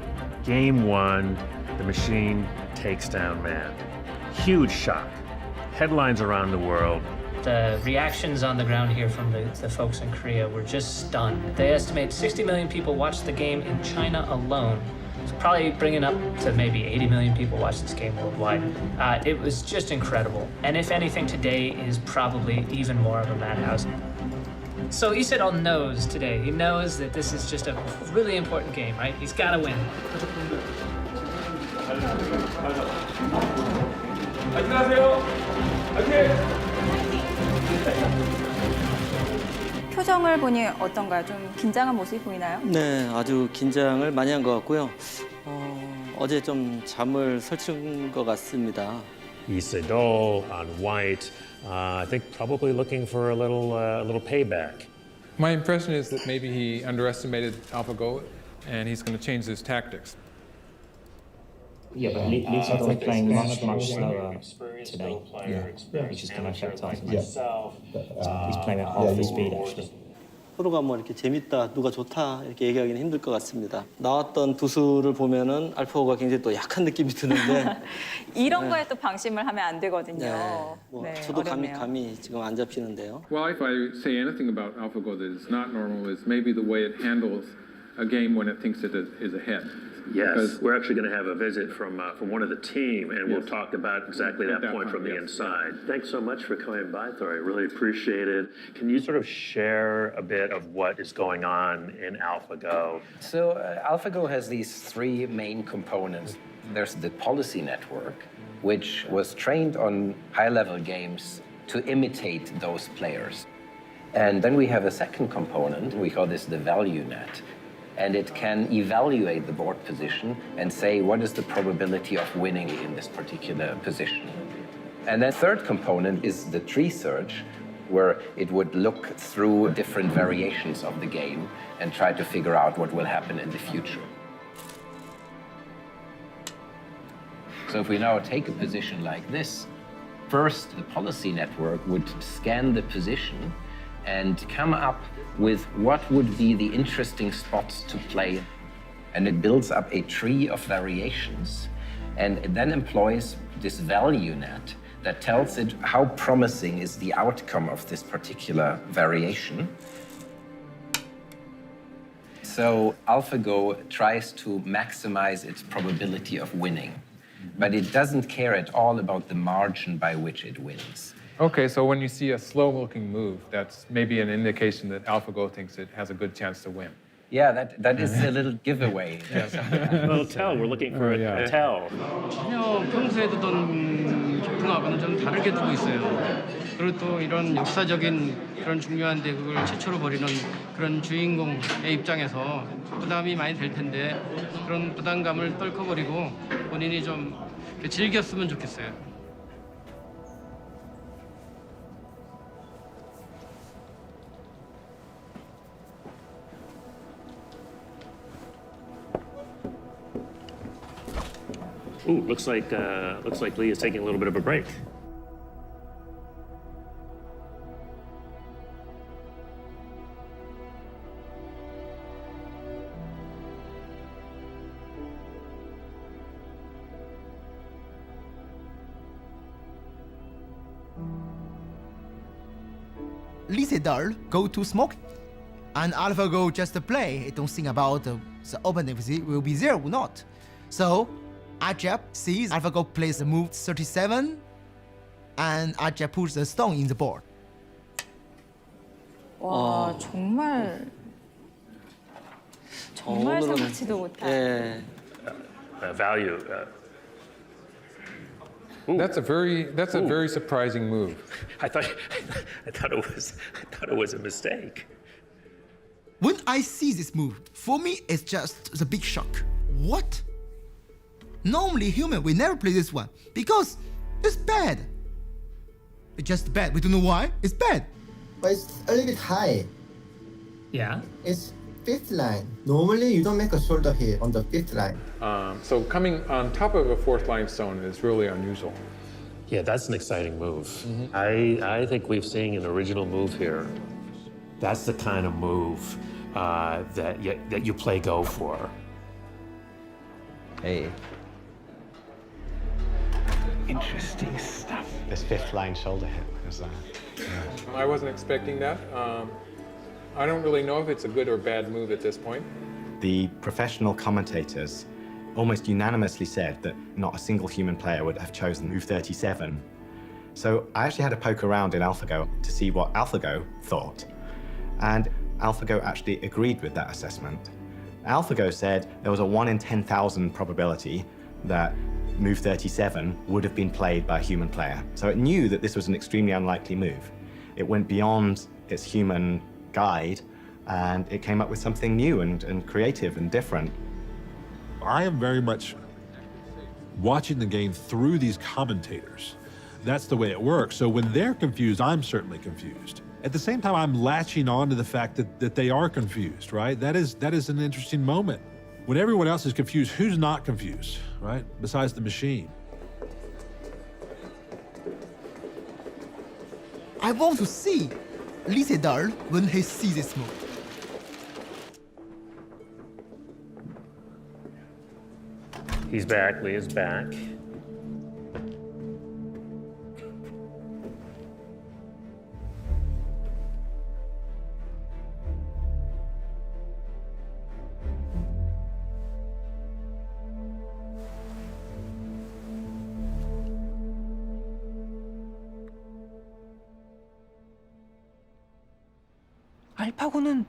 Game 1, the machine takes down man. Huge shock. Headlines around the world. The reactions on the ground here from the folks in Korea were just stunned. They estimate 60 million people watched the game in China alone. Probably bringing up to maybe 80 million people watch this game worldwide. It was just incredible. And if anything, today is probably even more of a madhouse. So Lee Sedol knows today, he knows that this is just a really important game, right? He's got to win. 표정을 보니 어떤가요? 좀 긴장한 모습이 보이나요? 네, 아주 긴장을 많이 한 것 같고요. 어제 좀 잠을 설친 것 같습니다. Lee Sedol on white, I think probably looking for a little payback. My impression is that maybe he underestimated AlphaGo and he's going to change his tactics. Yeah, but Lee Sedol is playing much slower today, which is going to affect us. He's playing at half the speed, actually. 서로가 뭐 이렇게 재밌다, 누가 좋다 이렇게 얘기하기는 힘들 것 같습니다. 나왔던 두 수를 보면은 알파고가 굉장히 또 약한 느낌이 드는데 이런 거에 또 방심을 하면 안 되거든요. 네, 저도 감이 지금 안 잡히는데요. Well, if I say anything about AlphaGo that is not normal is maybe the way it handles a game when it thinks it is ahead. Yes, we're actually going to have a visit from one of the team, and we'll talk about exactly that point from the inside. Thanks so much for coming by, Thor. I really appreciate it. Can you sort of share a bit of what is going on in AlphaGo? So AlphaGo has these three main components. There's the policy network, which was trained on high-level games to imitate those players. And then we have a second component, we call this the value net. And it can evaluate the board position and say what is the probability of winning in this particular position. And then third component is the tree search, where it would look through different variations of the game and try to figure out what will happen in the future. So if we now take a position like this, first the policy network would scan the position and come up with what would be the interesting spots to play. And it builds up a tree of variations, and it then employs this value net that tells it how promising is the outcome of this particular variation. So AlphaGo tries to maximize its probability of winning, but it doesn't care at all about the margin by which it wins. Okay, so when you see a slow-looking move, that's maybe an indication that AlphaGo thinks it has a good chance to win. Yeah, that is a little giveaway. A little tell. We're looking for a tell. 전혀 평소에 두던 기풍하고는 좀 다르게 두고 있어요. 그리고 또 이런 역사적인 그런 중요한 대국을 최초로 벌이는 그런 주인공의 입장에서 부담이 많이 될 텐데 그런 부담감을 떨쳐버리고 본인이 좀 즐겼으면 좋겠어요. Ooh, looks like Lee is taking a little bit of a break. Lee Sedol go to smoke, and AlphaGo just to play. It don't think about the open if it will be there or not. So Ajab sees AlphaGo plays the move 37, and Ajab puts the stone in the board. 와, 정말 생각지도 못한. Value. That's a very surprising move. I thought it was a mistake. When I see this move, for me it's just the big shock. What? Normally human will never play this one because it's bad. It's just bad. We don't know why. It's bad. But it's a little bit high. Yeah. It's fifth line. Normally you don't make a shoulder hit on the fifth line. So coming on top of a fourth line stone is really unusual. Yeah, that's an exciting move. Mm-hmm. I think we've seen an original move here. That's the kind of move that you play Go for. Hey. Interesting stuff. This fifth line shoulder hit was I wasn't expecting that. I don't really know if it's a good or bad move at this point. The professional commentators almost unanimously said that not a single human player would have chosen move 37. So I actually had to poke around in AlphaGo to see what AlphaGo thought. And AlphaGo actually agreed with that assessment. AlphaGo said there was a 1 in 10,000 probability that move 37 would have been played by a human player. So it knew that this was an extremely unlikely move. It went beyond its human guide and it came up with something new and creative and different. I am very much watching the game through these commentators. That's the way it works. So when they're confused, I'm certainly confused. At the same time, I'm latching on to the fact that they are confused, right? That is an interesting moment. When everyone else is confused, who's not confused, right? Besides the machine. I want to see Lee Sedol when he sees this move. He's back, Lee is back. 알파고는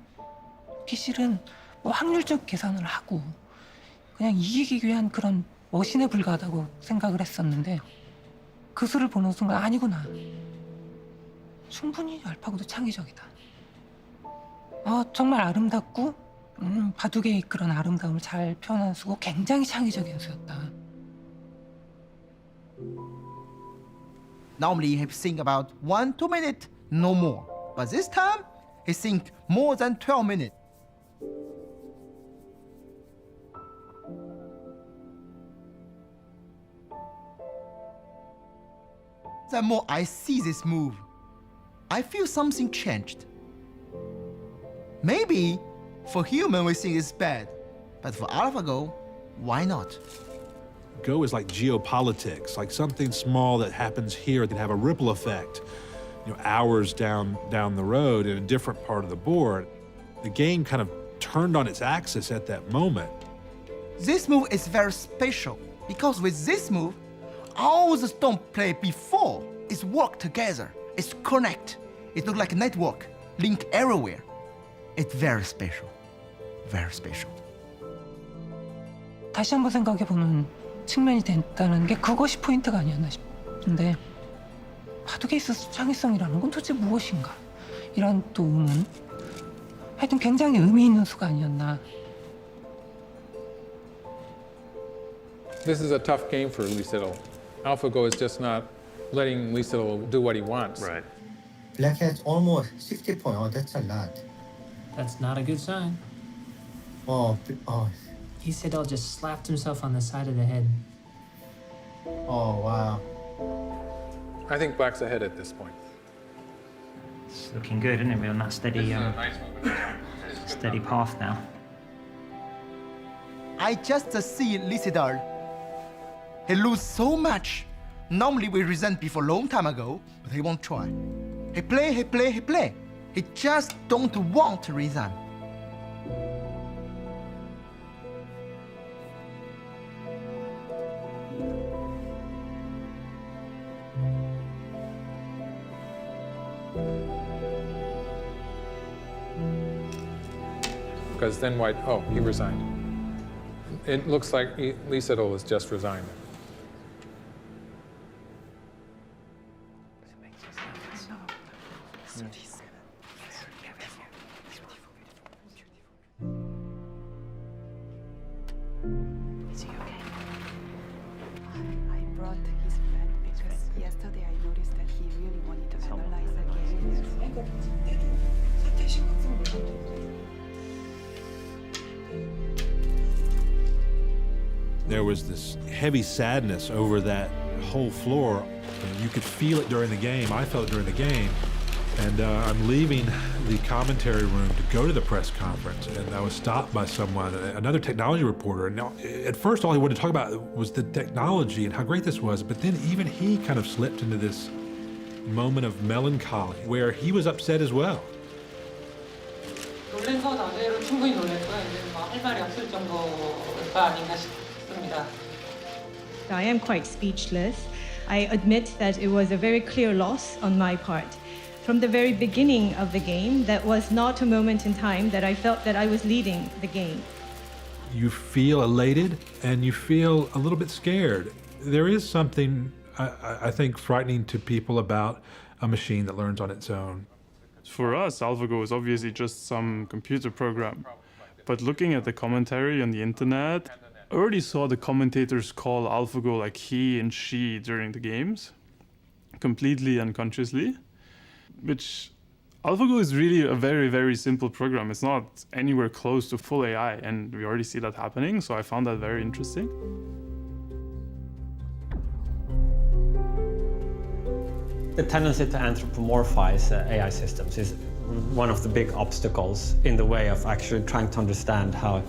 실은 뭐 확률적 계산을 하고 그냥 이기기 위한 그런 머신에 불과하다고 생각을 했었는데 그 수를 보는 순간 아니구나. 충분히 알파고도 창의적이다. 정말 아름답고 바둑의 그런 아름다움을 잘 표현한 수고 굉장히 창의적인 수였다. Normally he think about 1-2 minutes, no more. But this time, he think more than 12 minutes. The more I see this move, I feel something changed. Maybe for human we think it's bad, but for AlphaGo, why not? Go is like geopolitics, like something small that happens here can have a ripple effect, hours down the road in a different part of the board. The game kind of turned on its axis at that moment. This move is very special because with this move, all the stone played before is work together. It's connect. It looks like a network, link everywhere. It's very special, very special. 다시 한번 생각해보는 측면이 됐다는 게 그것이 포인트가 아니었나 싶은데 바둑에 있어서 창의성이라는 건 도대체 무엇인가? 이런 또 의문. 하여튼 굉장히 의미 있는 수가 아니었나. This is a tough game for Lee Sedol. AlphaGo is just not letting Lee Sedol do what he wants. Right. Black has almost 60 points. Oh, that's a lot. That's not a good sign. Oh. Lee Sedol just slapped himself on the side of the head. Oh, wow. I think Black's ahead at this point. It's looking good, isn't it? We're on that steady path now. I just see Lee Sedol. He lose so much. Normally we resent before long time ago, but he won't try. He play. He just don't want to resign. Because then White, he resigned. It looks like Lee Sedol has just resigned. Is he okay? I brought his friend because yesterday I noticed that he really wanted to analyze the game. There was this heavy sadness over that whole floor. You could feel it during the game. I felt it during the game. And I'm leaving the commentary room to go to the press conference, and I was stopped by someone, another technology reporter. And now, at first, all he wanted to talk about was the technology and how great this was. But then even he kind of slipped into this moment of melancholy where he was upset as well. 놀란 건 아니에요. 충분히 놀랄 거야. 이제 할 말이 없을 정도가 아닌가 싶어요. I am quite speechless. I admit that it was a very clear loss on my part. From the very beginning of the game, that was not a moment in time that I felt that I was leading the game. You feel elated and you feel a little bit scared. There is something, I think, frightening to people about a machine that learns on its own. For us, AlphaGo is obviously just some computer program. But looking at the commentary on the internet, I already saw the commentators call AlphaGo like he and she during the games, completely unconsciously, which AlphaGo is really a very, very simple program. It's not anywhere close to full AI, and we already see that happening, so I found that very interesting. The tendency to anthropomorphize AI systems is one of the big obstacles in the way of actually trying to understand how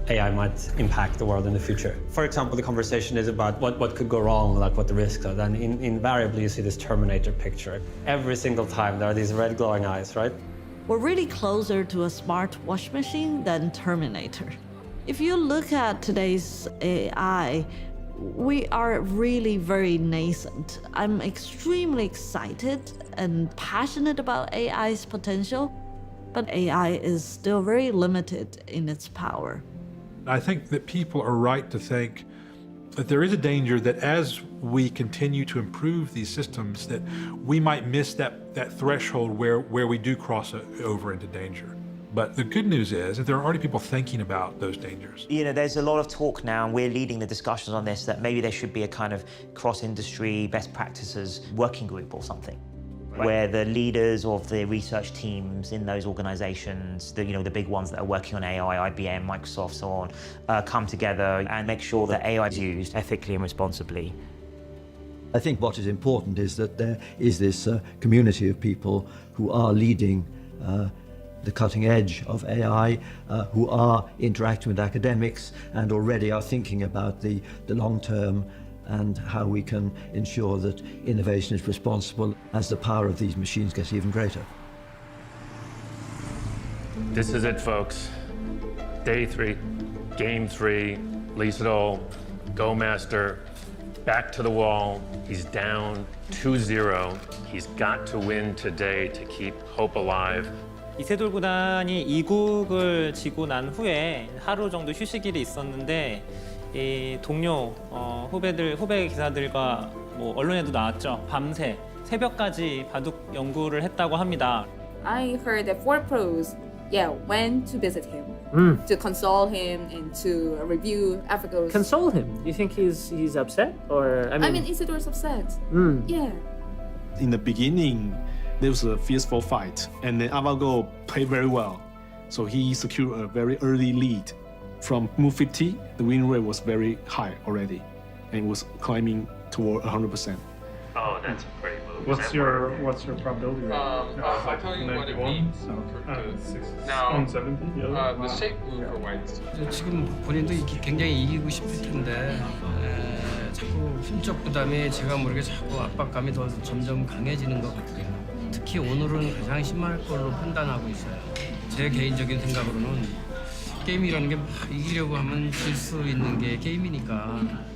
AI might impact the world in the future. For example, the conversation is about what could go wrong, like what the risks are. Then invariably you see this Terminator picture. Every single time there are these red glowing eyes, right? We're really closer to a smart wash machine than Terminator. If you look at today's AI, we are really very nascent. I'm extremely excited and passionate about AI's potential, but AI is still very limited in its power. I think that people are right to think that there is a danger that as we continue to improve these systems, that we might miss that threshold where we do cross over into danger. But the good news is that there are already people thinking about those dangers. You know, there's a lot of talk now, and we're leading the discussions on this, that maybe there should be a kind of cross-industry best practices working group or something. Right. Where the leaders of the research teams in those organizations, the big ones that are working on AI, IBM, Microsoft, so on, come together and make sure that AI is used ethically and responsibly. I think what is important is that there is this community of people who are leading the cutting edge of AI, who are interacting with academics and already are thinking about the long term and how we can ensure that innovation is responsible as the power of these machines gets even greater. This is it, folks. Day 3, game 3, Lee Sedol, Go Master, back to the wall. He's down 2-0. He's got to win today to keep hope alive. 이세돌 구단이 2국을 지고 난 후에 하루 정도 휴식일이 있었는데 이 동료 후배 기사들과 뭐 언론에도 나왔죠. 밤새 새벽까지 바둑 연구를 했다고 합니다. I heard that 4Pros, went to visit him, to console him and to review AlphaGo's. Console him? You think he's upset, or I mean Isidor's upset. Yeah. In the beginning, there was a fierce fight, and then AlphaGo played very well, so he secured a very early lead. From move 50, the win rate was very high already, and it was climbing toward 100%. Oh, that's a great move. What's your probability rate? I'll tell you what it means. Now, 70? The shape move for whites. 지금 본인도 굉장히 이기고 싶을 텐데 자꾸 힘적 부담이 제가 모르게 자꾸 압박감이 더 점점 강해지는 것 같아요. 특히 오늘은 가장 심할 걸로 판단하고 있어요. 제 개인적인 생각으로는 게임이라는 게 막 이기려고 하면 질 수 있는 게 게임이니까.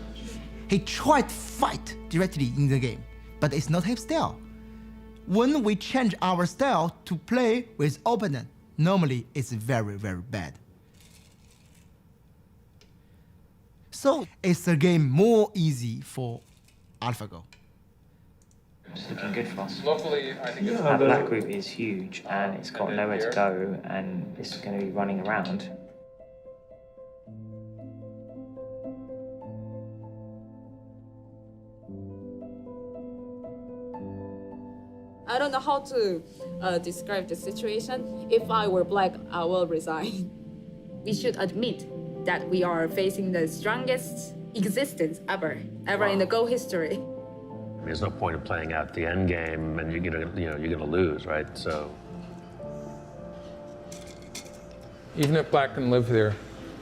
He tried to fight directly in the game, but it's not his style. When we change our style to play with opponent, normally it's very, very bad. So it's a game more easy for AlphaGo. It's looking good for us. Locally, I think it's Our black group is huge and it's got nowhere to go and it's going to be running around. I don't know how to describe the situation. If I were black, I will resign. We should admit that we are facing the strongest existence ever in the Go history. There's no point in playing out the end game, and you're gonna lose, right? So. Even if Black can live here.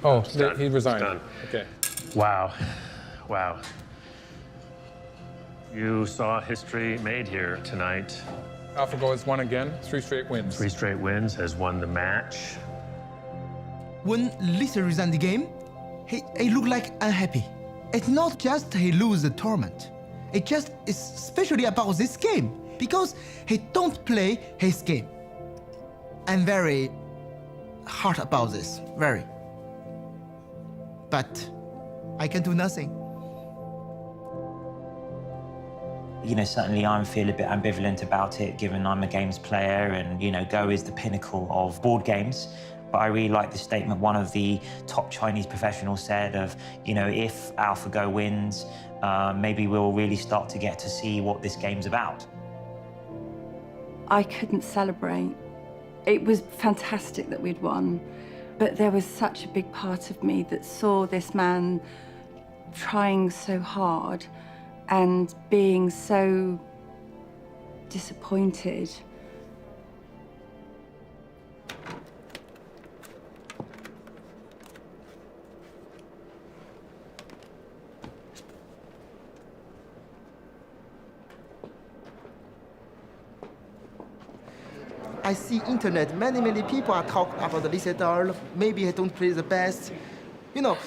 Oh, he resigned. Okay. Wow. You saw history made here tonight. AlphaGo has won again, 3 straight wins. 3 straight wins, has won the match. When Lisa resigned the game, he look like unhappy. It's not just he lose the tournament. It just is especially about this game because he don't play his game. I'm very hard about this, very. But I can do nothing. You know, certainly I feel a bit ambivalent about it, given I'm a games player and, you know, Go is the pinnacle of board games. But I really like the statement one of the top Chinese professionals said of, you know, if AlphaGo wins, maybe we'll really start to get to see what this game's about. I couldn't celebrate. It was fantastic that we'd won, but there was such a big part of me that saw this man trying so hard and being so disappointed. I see internet, many people are talking about the Lee Sedol. Maybe I don't play the best. You know,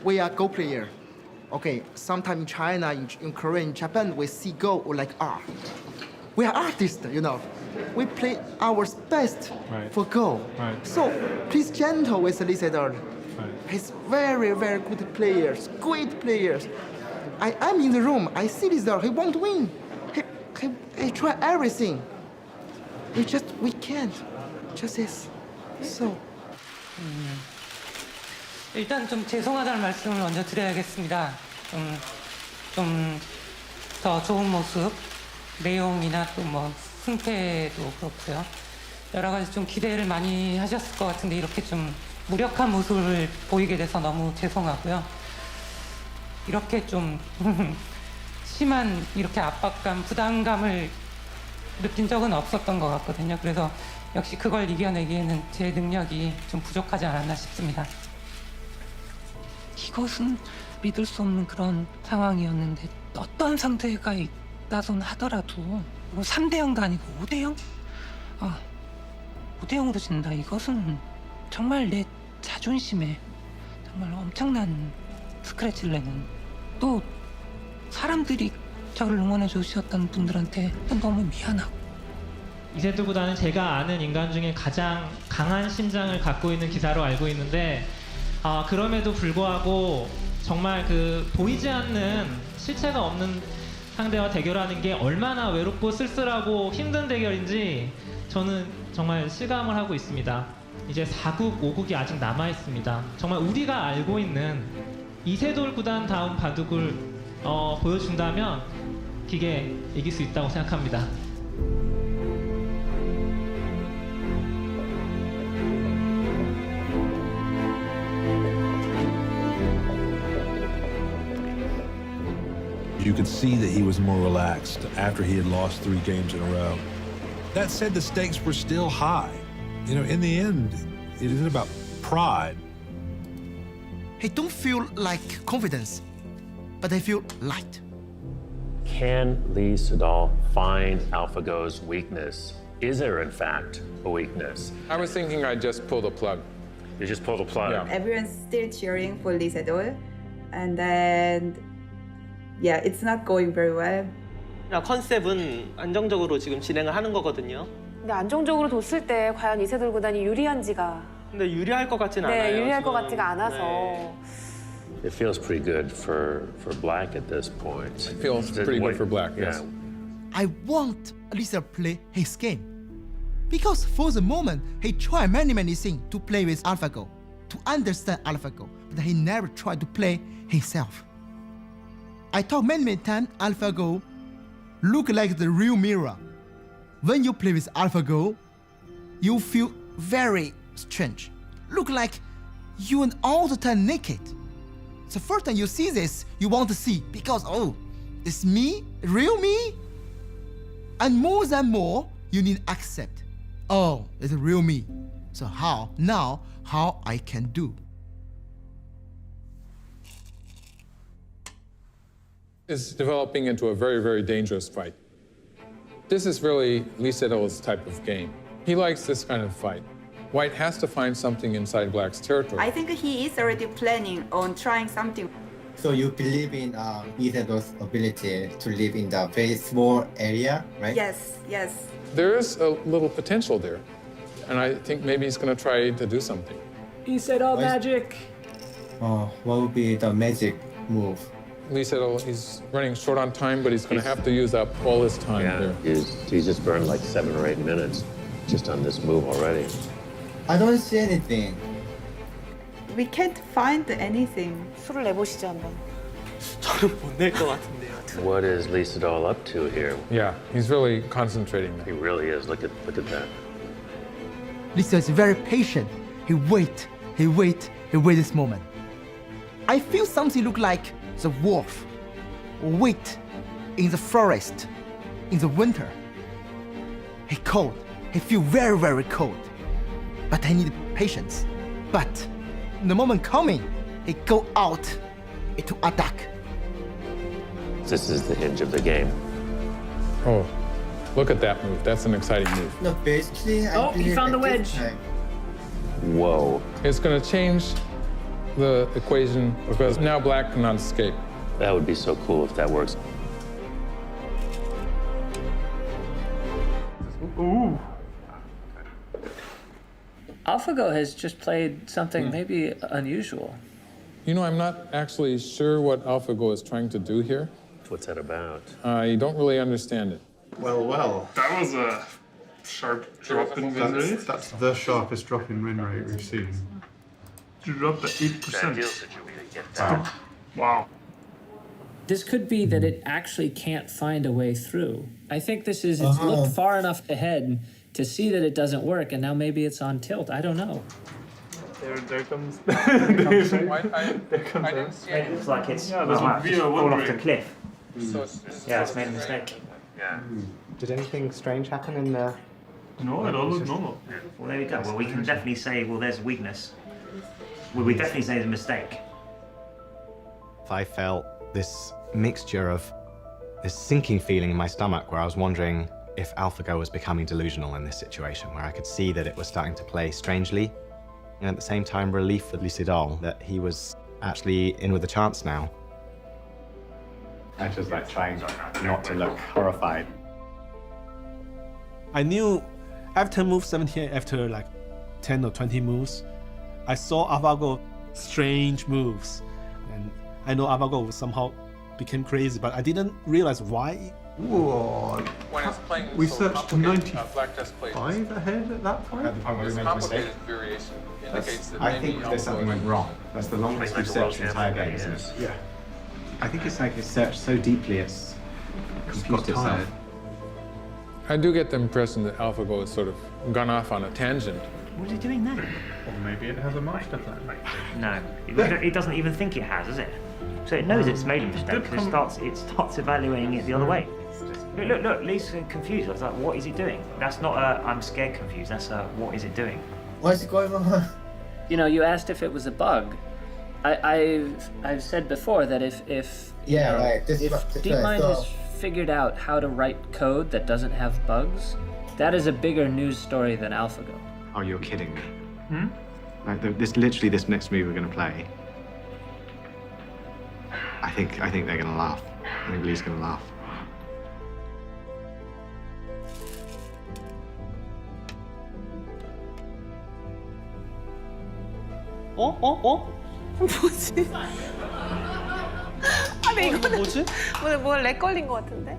we are Go player. Okay, sometime in China, in Korea, in Japan, we see Go like art. We are artists, you know. We play our best for Go. Right. So please gentle with Lee Sedol. Right. He's very good players, great players. I am in the room, I see Lee Sedol, he won't win. He try everything. We can't. Just this. So. 일단 좀 죄송하다는 말씀을 먼저 드려야겠습니다. 좀 더 좋은 모습, 내용이나 또 뭐 승패도 그렇고요. 여러 가지 좀 기대를 많이 하셨을 것 같은데 이렇게 좀 무력한 모습을 보이게 돼서 너무 죄송하고요. 이렇게 좀 심한 이렇게 압박감, 부담감을 느낀 적은 없었던 것 같거든요. 그래서 역시 그걸 이겨내기에는 제 능력이 좀 부족하지 않았나 싶습니다. 이것은 믿을 수 없는 그런 상황이었는데 어떤 상태가 있다손 하더라도 뭐 3대0도 아니고 5대0? 5대0으로 진다. 이것은 정말 내 자존심에 정말 엄청난 스크래치를 내는, 또 사람들이 저를 응원해 주셨던 분들한테 너무 미안하고. 이세돌보다는 제가 아는 인간 중에 가장 강한 심장을 갖고 있는 기사로 알고 있는데 그럼에도 불구하고 정말 그 보이지 않는 실체가 없는 상대와 대결하는 게 얼마나 외롭고 쓸쓸하고 힘든 대결인지 저는 정말 실감을 하고 있습니다. 이제 4국, 5국이 아직 남아 있습니다. 정말 우리가 알고 있는 이세돌 구단 다운 바둑을 보여준다면 기계 이길 수 있다고 생각합니다. You could see that he was more relaxed after he had lost 3 games in a row. That said, the stakes were still high. You know, in the end, it isn't about pride. He don't feel like confidence, but I feel light. Can Lee Sedol find AlphaGo's weakness? Is there, in fact, a weakness? I was thinking I'd just pull the plug. You just pull the plug? Yeah. Everyone's still cheering for Lee Sedol, and then yeah, it's not going very well. 컨셉은 안정적으로 지금 진행을 하는 거거든요. 근데 안정적으로 뒀을 때 과연 이세돌 구단이 유리한지가. 근데 유리할 것 같진 않아요. 네, 유리할 것 지금. 같지가 않아서. 네. It feels pretty good for Black at this point. It feels pretty good for Black, yes. I want Lisa play his game. Because for the moment, he tried many things to play with AlphaGo, to understand AlphaGo, but he never tried to play himself. I talk many times, AlphaGo look like the real mirror. When you play with AlphaGo, you feel very strange. Look like you are all the time naked. The first time you see this, you want to see because, oh, it's me, real me? And more than more, you need to accept. Oh, it's real me. So how I can do? It's developing into a very dangerous fight. This is really Lee Sedol's type of game. He likes this kind of fight. White has to find something inside Black's territory. I think he is already planning on trying something. So you believe in Lee Sedol's ability to live in the very small area, right? Yes, yes. There is a little potential there, and I think maybe he's going to try to do something. He said all magic. What would be the magic move? Lee Sedol, he's running short on time, but he's going to have to use up all his time there. He's just burned like 7 or 8 minutes just on this move already. I don't see anything. We can't find anything. 수를 내보시죠 한번. 저는 못 낼 것 같은데요. What is Lee Sedol up to here? Yeah, he's really concentrating. He really is. Look at that. Lee Sedol is very patient. He wait this moment. I feel something look like the wolf wait in the forest in the winter. He cold. He feel very, very cold. But I need patience. But the moment coming, he go out to attack. This is the hinge of the game. Oh, look at that move. That's an exciting move. No, basically, I he found the wedge. Whoa. It's going to change the equation because now Black cannot escape. That would be so cool if that works. Ooh. AlphaGo has just played something maybe unusual. You know, I'm not actually sure what AlphaGo is trying to do here. What's that about? I don't really understand it. Well. That was a sharp drop in win rate. That's the sharpest drop in win rate we've seen. You dropped at 8%. Wow. This could be that it actually can't find a way through. I think this is, it's looked far enough ahead to see that it doesn't work, and now maybe it's on tilt. I don't know. There comes. I didn't see It looks like it's there's a just fallen off the cliff. So Yeah, it's made a mistake. Yeah. Did anything strange happen in there? No, it all looked normal. Well, there we go. Well, we can definitely say, well, there's a weakness. Well, we definitely say there's a mistake. I felt this mixture of this sinking feeling in my stomach where I was wondering if AlphaGo was becoming delusional in this situation, where I could see that it was starting to play strangely, and at the same time relief for Lee Sedol that he was actually in with a chance now. I just like trying not to look horrified. I knew after move 17, after like 10 or 20 moves, I saw AlphaGo strange moves. And I know AlphaGo somehow became crazy, but I didn't realize why. Whoa. When it's playing We so searched to complicated, Black does play 5 ahead at that point? At the point where we this made a mistake. complicated variation indicates that I maybe think there's something AlphaGo went wrong. That's the longest we've searched the entire game, isn't it? Yeah. I think it's like it's searched so deeply it's confused itself. I do get the impression that AlphaGo has sort of gone off on a tangent. What are you doing there? Or maybe it has a master plan. No, it doesn't even think it has, does it? So it knows it's made a mistake because it starts evaluating it the other way. Look, Lee's confused. I was like, what is it doing? That's not a I'm scared confused, that's a what is it doing? What is going on? You know, you asked if it was a bug. I've said before that if Deepmind has figured out how to write code that doesn't have bugs, that is a bigger news story than AlphaGo. Oh, you're kidding me. Like literally this next move we're going to play. I think they're going to laugh. I think Lee's going to laugh. 뭐지? 아니 이거는 뭐지? 뭐 렉 걸린 것 같은데?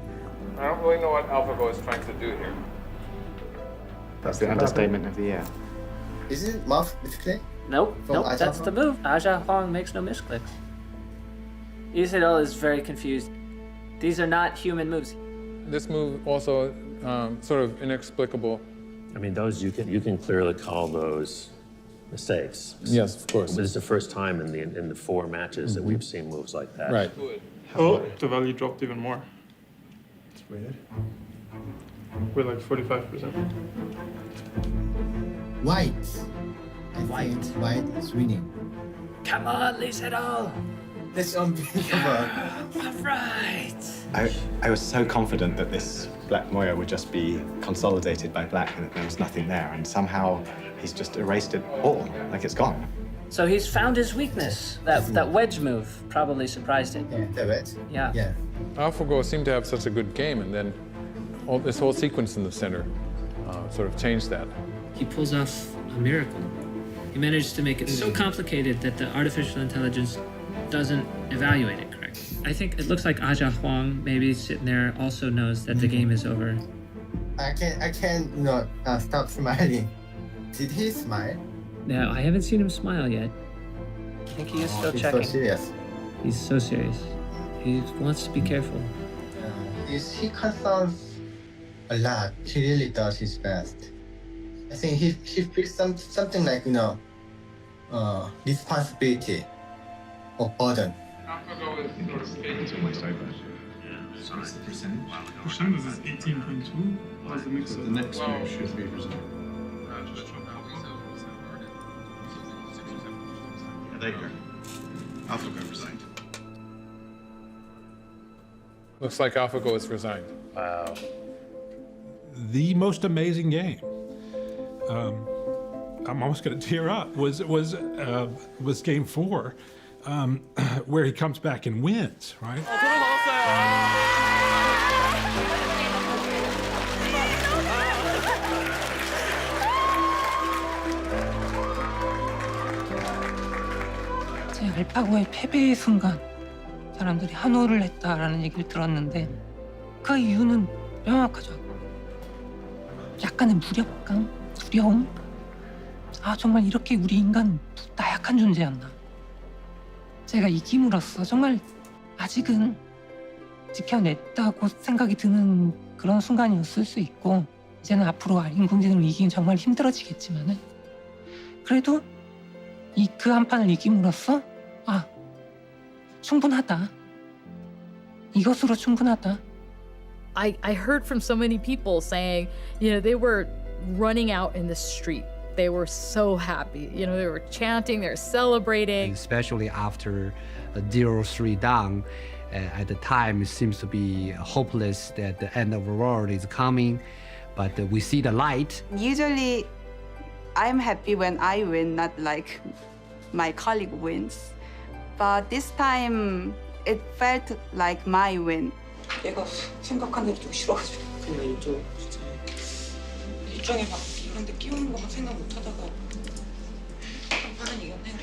I don't really know what AlphaGo is trying to do here. That's the understatement of the year. Is it mouse misclick? Nope, From that's the move. Aja Hong makes no misclicks. Lee Sedol is very confused. These are not human moves. This move also sort of inexplicable. I mean, those you can clearly call those mistakes. Yes, of course. This is the first time in the 4 matches that we've seen moves like that. Right. Oh, the value dropped even more. It's weird. We're like 45%. White. I think White is winning. Come on, Lee Sedol. That's unbelievable. Right. I was so confident that this black moya would just be consolidated by black and that there was nothing there, and somehow he's just erased it all, like it's gone. So he's found his weakness. That wedge move probably surprised him. Yeah, the wedge. Yeah. AlphaGo seemed to have such a good game, and then this whole sequence in the center sort of changed that. He pulls off a miracle. He managed to make it so complicated that the artificial intelligence doesn't evaluate it correctly. I think it looks like Aja Huang, maybe sitting there, also knows that the game is over. I can't stop smiling. Did he smile? No, I haven't seen him smile yet. I think he is still he's checking. so serious. He's so serious. He wants to be careful. He concerns a lot. He really does his best. I think he feels something like responsibility or burden. So that's the percentage. Percentage is 18.2. What's the mix? The next move should be percent. There you go. AlphaGo resigned. Looks like AlphaGo is resigned. Wow. The most amazing game. I'm almost going to tear up. Was game 4, where he comes back and wins, right? 제 알파고의 패배의 순간 사람들이 한호를 했다라는 얘기를 들었는데 그 이유는 명확하죠. 약간의 무력감, 두려움. 아 정말 이렇게 우리 인간 나약한 존재였나. 제가 이김으로써 정말 아직은 지켜냈다고 생각이 드는 그런 순간이었을 수 있고 이제는 앞으로 인공지능을 이기긴 정말 힘들어지겠지만은 그래도 그 한 판을 이김으로써 아 충분하다. 이것으로 충분하다. I heard from so many people saying, they were running out in the street. They were so happy. They were chanting, they were celebrating. Especially after 0-3 down, at the time it seems to be hopeless that the end of the world is coming, but we see the light. Usually, I'm happy when I win, not like my colleague wins. But this time, it felt like my win. 내가 생각한 대로 좀 싫어가지고 그냥 이쪽 진짜 일정에 막 이런 데 끼우는 거만 생각 못 하다가 한 판은 이겼네.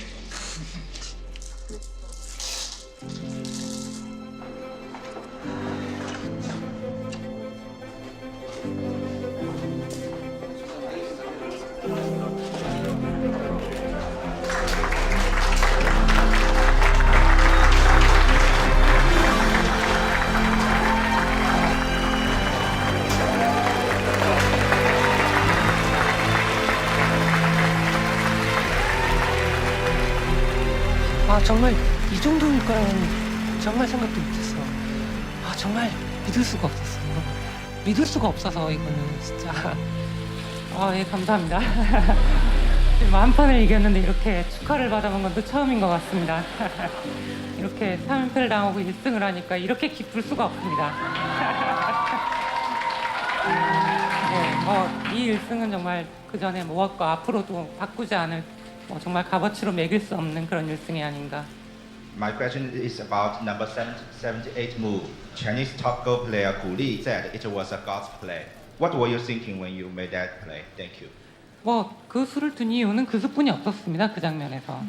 아 정말 이 정도일 거라는 정말 생각도 못했어. 아 정말 믿을 수가 없었어. 믿을 수가 없어서 이거는 진짜. 예 감사합니다. 한 판을 이겼는데 이렇게 축하를 받아본 것도 처음인 것 같습니다. 이렇게 3연패를 당하고 1승을 하니까 이렇게 기쁠 수가 없습니다. 이 1승은 정말 그 전에 모았고 앞으로도 바꾸지 않을 정말 값어치로 매길 수 없는 그런 1승이 아닌가. My question is about number 78 move. Chinese top Go player Gu Li said it was a God's play. What were you thinking when you made that play? Thank you. 그 수를 둔 이유는 그 수뿐이 없었습니다. 그 장면에서.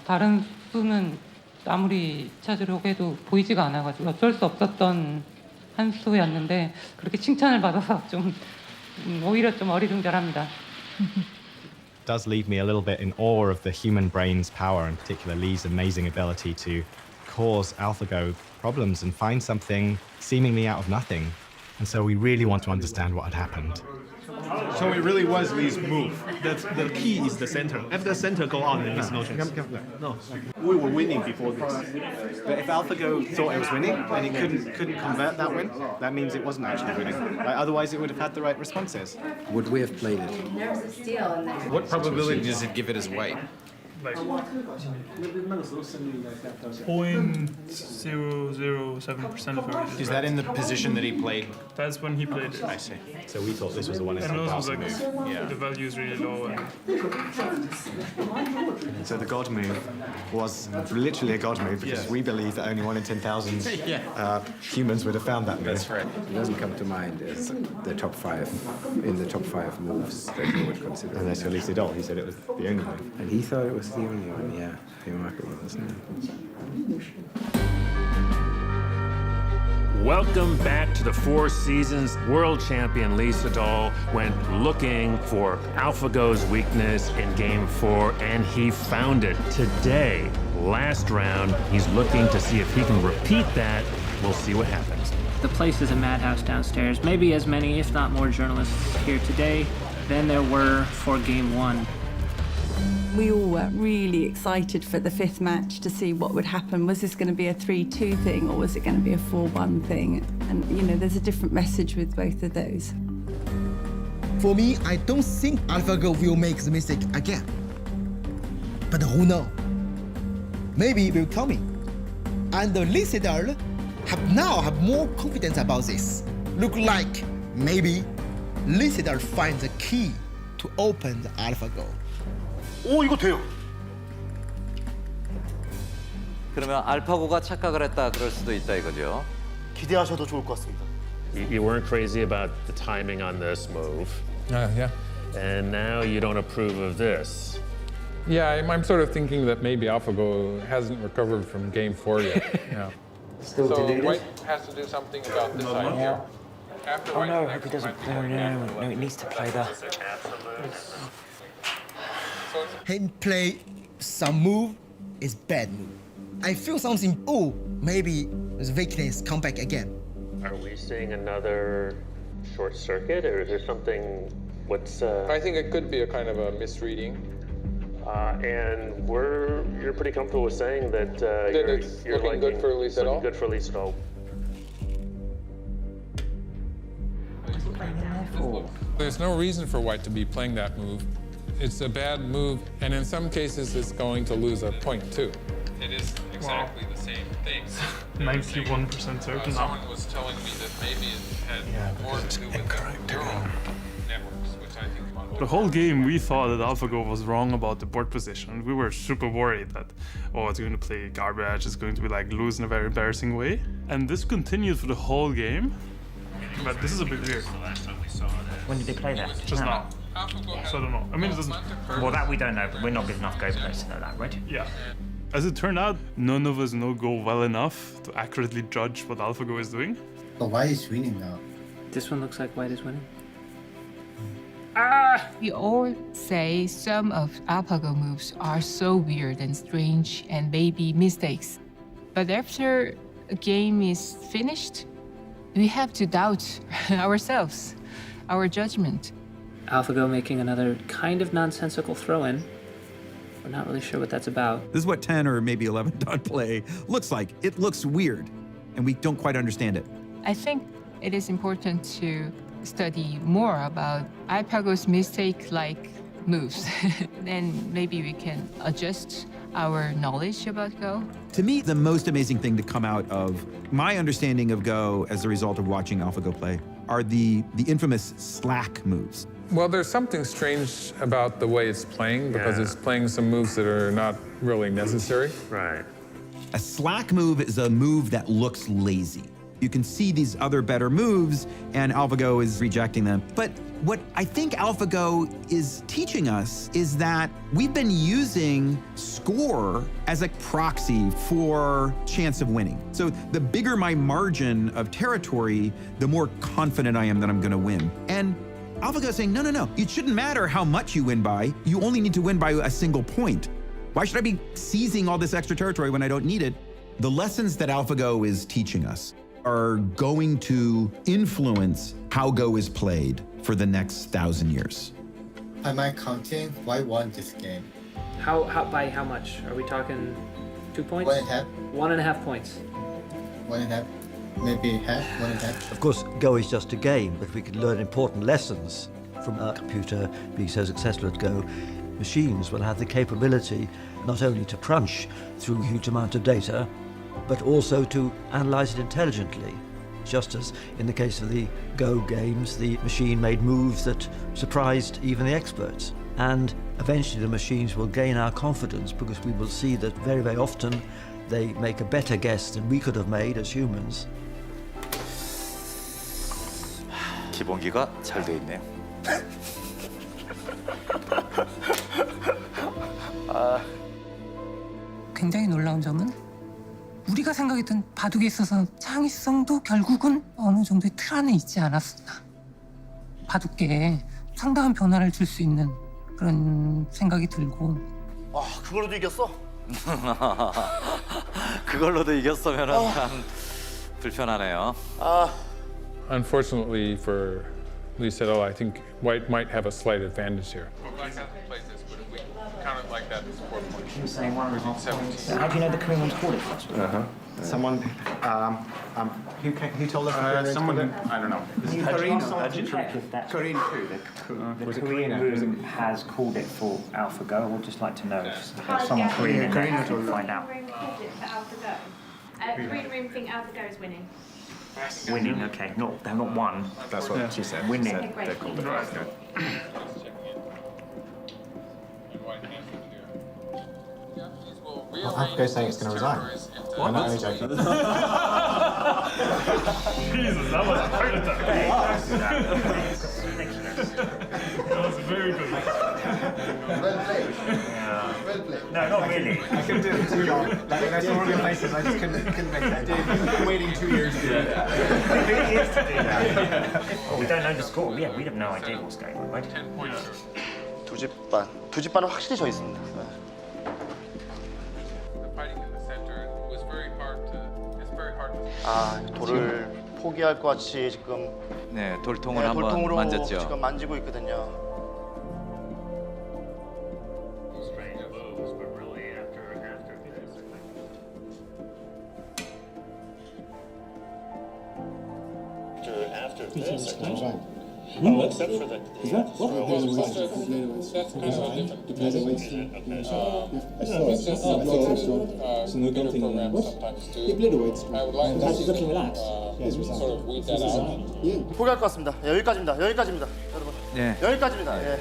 다른 수는 아무리 찾으려고 해도 보이지가 않아가지고 어쩔 수 없었던 한 수였는데 그렇게 칭찬을 받아서 좀 오히려 좀 어리둥절합니다. Does leave me a little bit in awe of the human brain's power, in particular Lee's amazing ability to cause AlphaGo problems and find something seemingly out of nothing. And so we really want to understand what had happened. So it really was Lee's move. The key is the center. If the center go on, then it's no chance. No, we were winning before this. But if AlphaGo thought it was winning and it couldn't convert that win, that means it wasn't actually winning. Otherwise, it would have had the right responses. Would we have played it? What probability does it give it as white? like 0.007% of everything. Is that in the position that he played? That's when he played it. I see. So we thought this was the one in And the those was passing like move. Yeah. the value is really low. And So the God move was literally a God move because we believe that only 1 in 10,000 humans would have found that move. That's right. It doesn't come to mind as the top 5 in the top 5 moves that you would consider. Unless you're Lee Sedol, he said it was the only one. And he thought it was the only one, yeah. Remarkable, isn't it? Welcome back to the Four Seasons. World champion Lee Sedol went looking for AlphaGo's weakness in Game 4, and he found it. Today, last round, he's looking to see if he can repeat that. We'll see what happens. The place is a madhouse downstairs. Maybe as many, if not more, journalists here today than there were for Game 1. We all were really excited for the 5th match to see what would happen. Was this going to be a 3-2 thing or was it going to be a 4-1 thing? And, you know, there's a different message with both of those. For me, I don't think AlphaGo will make the mistake again. But who knows? Maybe it will come in. And Lee Sedol have more confidence about this. Look like maybe Lee Sedol finds the key to open the AlphaGo. 오, 이거 돼요. 그러면 알파고가 착각을 했다 그럴 수도 있다 이거죠. 기대하셔도 좋을 것 같습니다. You weren't crazy about the timing on this move. Yeah. And now you don't approve of this. Yeah, I'm sort of thinking that maybe AlphaGo hasn't recovered from Game 4 yet. Yeah. Still so deluded? White has to do something about this idea. After Oh no, I White hope he doesn't. No, it needs to play that. Him play some move is bad move. I feel something, oh, maybe the weakness come back again. Are we seeing another short circuit, or is there something, what's... I think it could be a kind of a misreading. And you're pretty comfortable with saying that you're looking good for Lee Sedol? Good for Lee Sedol. There's no reason for White to be playing that move. It's a bad move, and in some cases, it's going to lose a point too. It is exactly the same thing. 91% certain now. Someone was telling me that maybe it had more to do with neural networks, which I think... The whole game, we thought that AlphaGo was wrong about the board position. We were super worried that, oh, it's going to play garbage, it's going to be like lose in a very embarrassing way. And this continued for the whole game. But this is a bit weird. When did they play that? Just now. So I don't know. I mean, it doesn't... Well, that we don't know, but we're not good enough Go players to know that, right? Yeah. As it turned out, none of us know Go well enough to accurately judge what AlphaGo is doing. But why is winning now? This one looks like White is winning. We all say some of AlphaGo moves are so weird and strange and maybe mistakes. But after a game is finished, we have to doubt ourselves, our judgment. AlphaGo making another kind of nonsensical throw-in. We're not really sure what that's about. This is what 10 or maybe 11 dot play looks like. It looks weird, and we don't quite understand it. I think it is important to study more about AlphaGo's mistake-like moves. Then maybe we can adjust our knowledge about Go. To me, the most amazing thing to come out of my understanding of Go as a result of watching AlphaGo play are the infamous slack moves. Well, there's something strange about the way it's playing because it's playing some moves that are not really necessary. Right. A slack move is a move that looks lazy. You can see these other better moves, and AlphaGo is rejecting them. But what I think AlphaGo is teaching us is that we've been using score as a proxy for chance of winning. So the bigger my margin of territory, the more confident I am that I'm gonna win. And AlphaGo is saying, no, it shouldn't matter how much you win by. You only need to win by a single point. Why should I be seizing all this extra territory when I don't need it? The lessons that AlphaGo is teaching us are going to influence how Go is played for the next 1,000 years. Am I counting? Why won this game? How by how much? Are we talking 2 points? 1.5. 1.5 points. 1.5. Maybe half, 1.5. Of course, Go is just a game, but we could learn important lessons from a computer being so successful at Go. machines will have the capability not only to crunch through a huge amount of data, but also to analyze it intelligently. Just as in the case of the Go games, the machine made moves that surprised even the experts. And eventually the machines will gain our confidence because we will see that very, very often they make a better guess than we could have made as humans. 기본기가 잘 돼 있네요. 굉장히 놀라운 점은 우리가 생각했던 바둑에 있어서 창의성도 결국은 어느 정도의 틀 안에 있지 않았을까. 바둑계에 상당한 변화를 줄 수 있는 그런 생각이 들고. 아, 그걸로도 이겼어? 그걸로도 이겼으면은 참 불편하네요. Unfortunately for Lee Sedol, I think White might have a slight advantage here. Black hasn't played this, but we count it like that as 4 points. You were saying one and a half points. How do you know the Korean one's called it first? Someone, who told us? Someone, I don't know. Korean room has called it for AlphaGo. I would just like to know if someone Korean in there can find out. Korean called it for AlphaGo. Korean room think AlphaGo is winning. Winning, okay. They're not won. That's what she said. Winning. She said they called it AlphaGo. AlphaGo's saying it's going to resign. I'm not only joking. Jesus, that was a great attack. That was very good. Well played. No, not really. I couldn't do it for too long. Like when I saw all your faces, I just couldn't make that. You've been waiting 2 years to do that. 2 years to do that. Oh, we don't know the score. Yeah, we have no idea what's going on, right? 10 points. 두 집반은 확실히 져 있습니다. 아, 돌을 포기할 것 같이 지금 네, 돌통을 한번 돌통으로 만졌죠. 지금 만지고 있거든요. After this, well, except for the that's kind of a different computer programs sometimes do. I would like to sort of weed that out. 포기할 것 같습니다. 여기까지입니다. 여기까지입니다. 여러분. 네. 여기까지입니다. 예.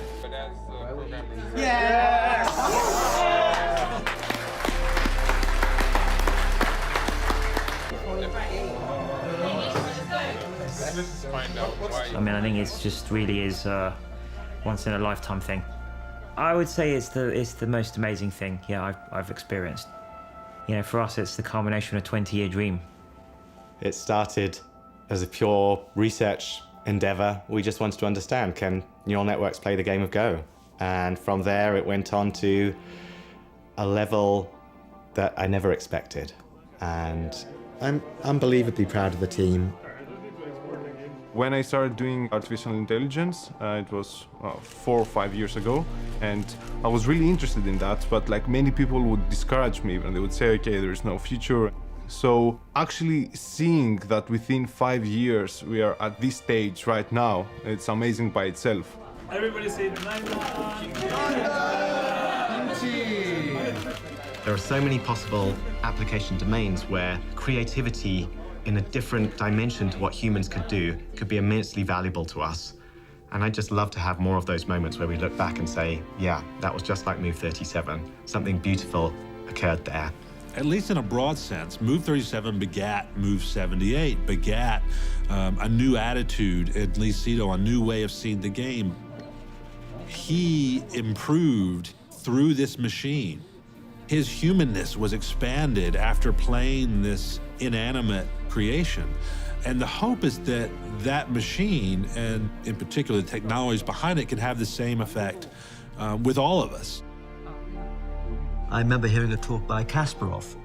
I mean, I think it's just really is a once in a lifetime thing. I would say it's the most amazing thing, yeah, I've experienced. You know, for us, it's the culmination of a 20-year dream. It started as a pure research endeavor. We just wanted to understand, can neural networks play the game of Go? And from there, it went on to a level that I never expected. And I'm unbelievably proud of the team. When I started doing artificial intelligence, it was 4 or 5 years ago, and I was really interested in that, but like many people would discourage me and they would say, okay, there is no future. So actually seeing that within 5 years we are at this stage right now, it's amazing by itself. Everybody say There are so many possible application domains where creativity in a different dimension to what humans could do could be immensely valuable to us. And I'd just love to have more of those moments where we look back and say, yeah, that was just like Move 37. Something beautiful occurred there. At least in a broad sense, Move 37 begat Move 78, begat a new attitude at Lee Sedol, a new way of seeing the game. He improved through this machine. His humanness was expanded after playing this inanimate creation. And the hope is that that machine, and in particular the technologies behind it, can have the same effect with all of us. I remember hearing a talk by Kasparov,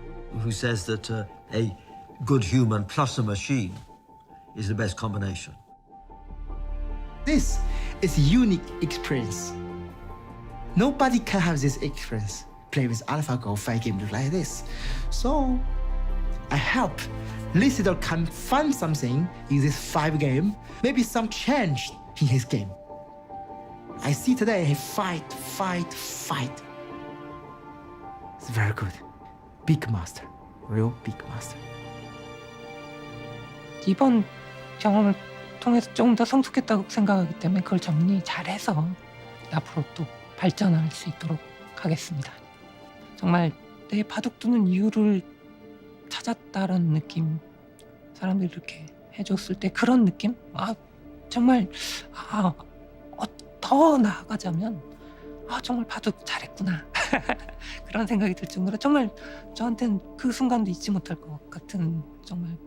who says that a good human plus a machine is the best combination. This is a unique experience. Nobody can have this experience. Play with AlphaGo 5 games like this. So I hope Lee Sedol can find something in this 5 game, maybe some change in his game. I see today he fight. It's very good. Big master. Real big master. 이번 경험을 통해서 조금 더 성숙했다고 생각하기 때문에 그걸 정리 잘해서 앞으로 또 발전할 수 있도록 하겠습니다. 정말 내 바둑 두는 이유를 찾았다라는 느낌, 사람들이 이렇게 해줬을 때 그런 느낌? 정말 더 나아가자면 정말 바둑 잘했구나 그런 생각이 들 정도로 정말 저한테는 그 순간도 잊지 못할 것 같은 정말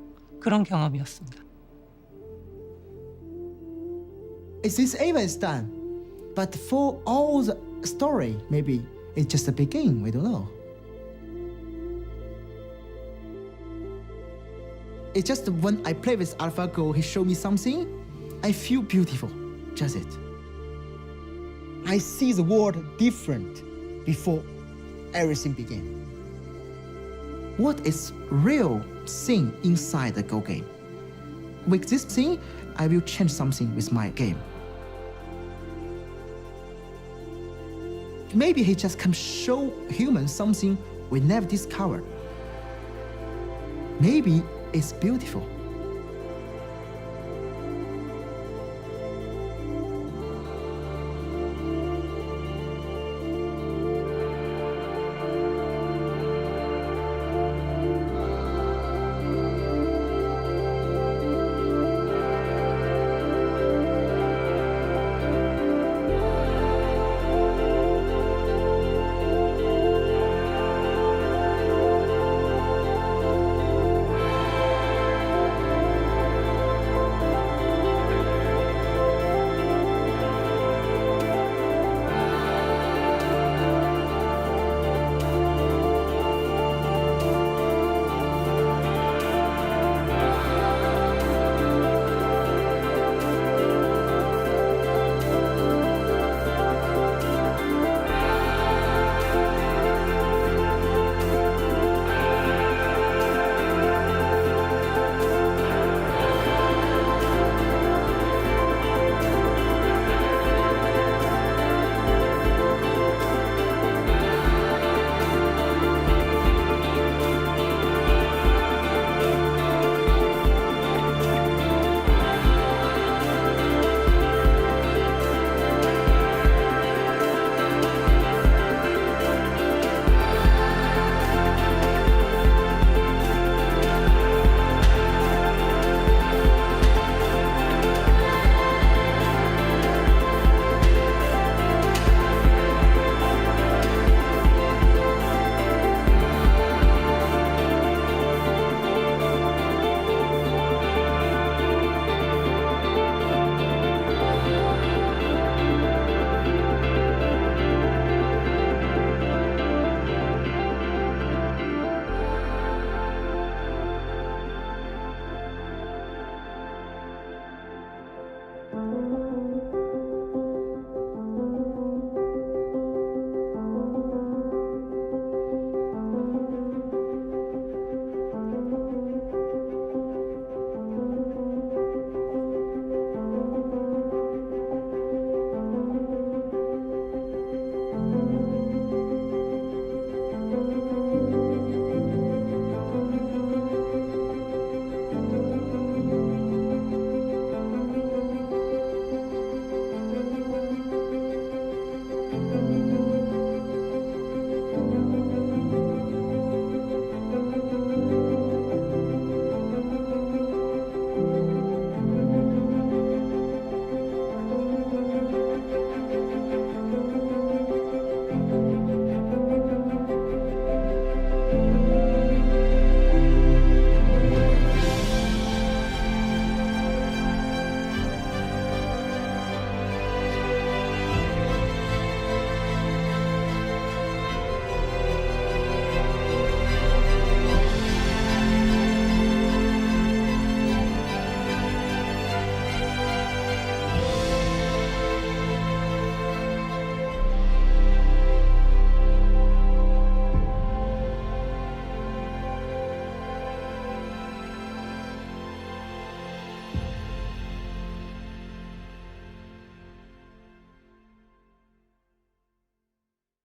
그런 경험이었습니다. This even is done, but for all the story, maybe it's just the beginning. We don't know. It's just when I play with AlphaGo, he showed me something, I feel beautiful. Just it. I see the world different before everything began. What is real thing inside the Go game? With this thing, I will change something with my game. Maybe he just can show humans something we never discovered. Maybe it's beautiful.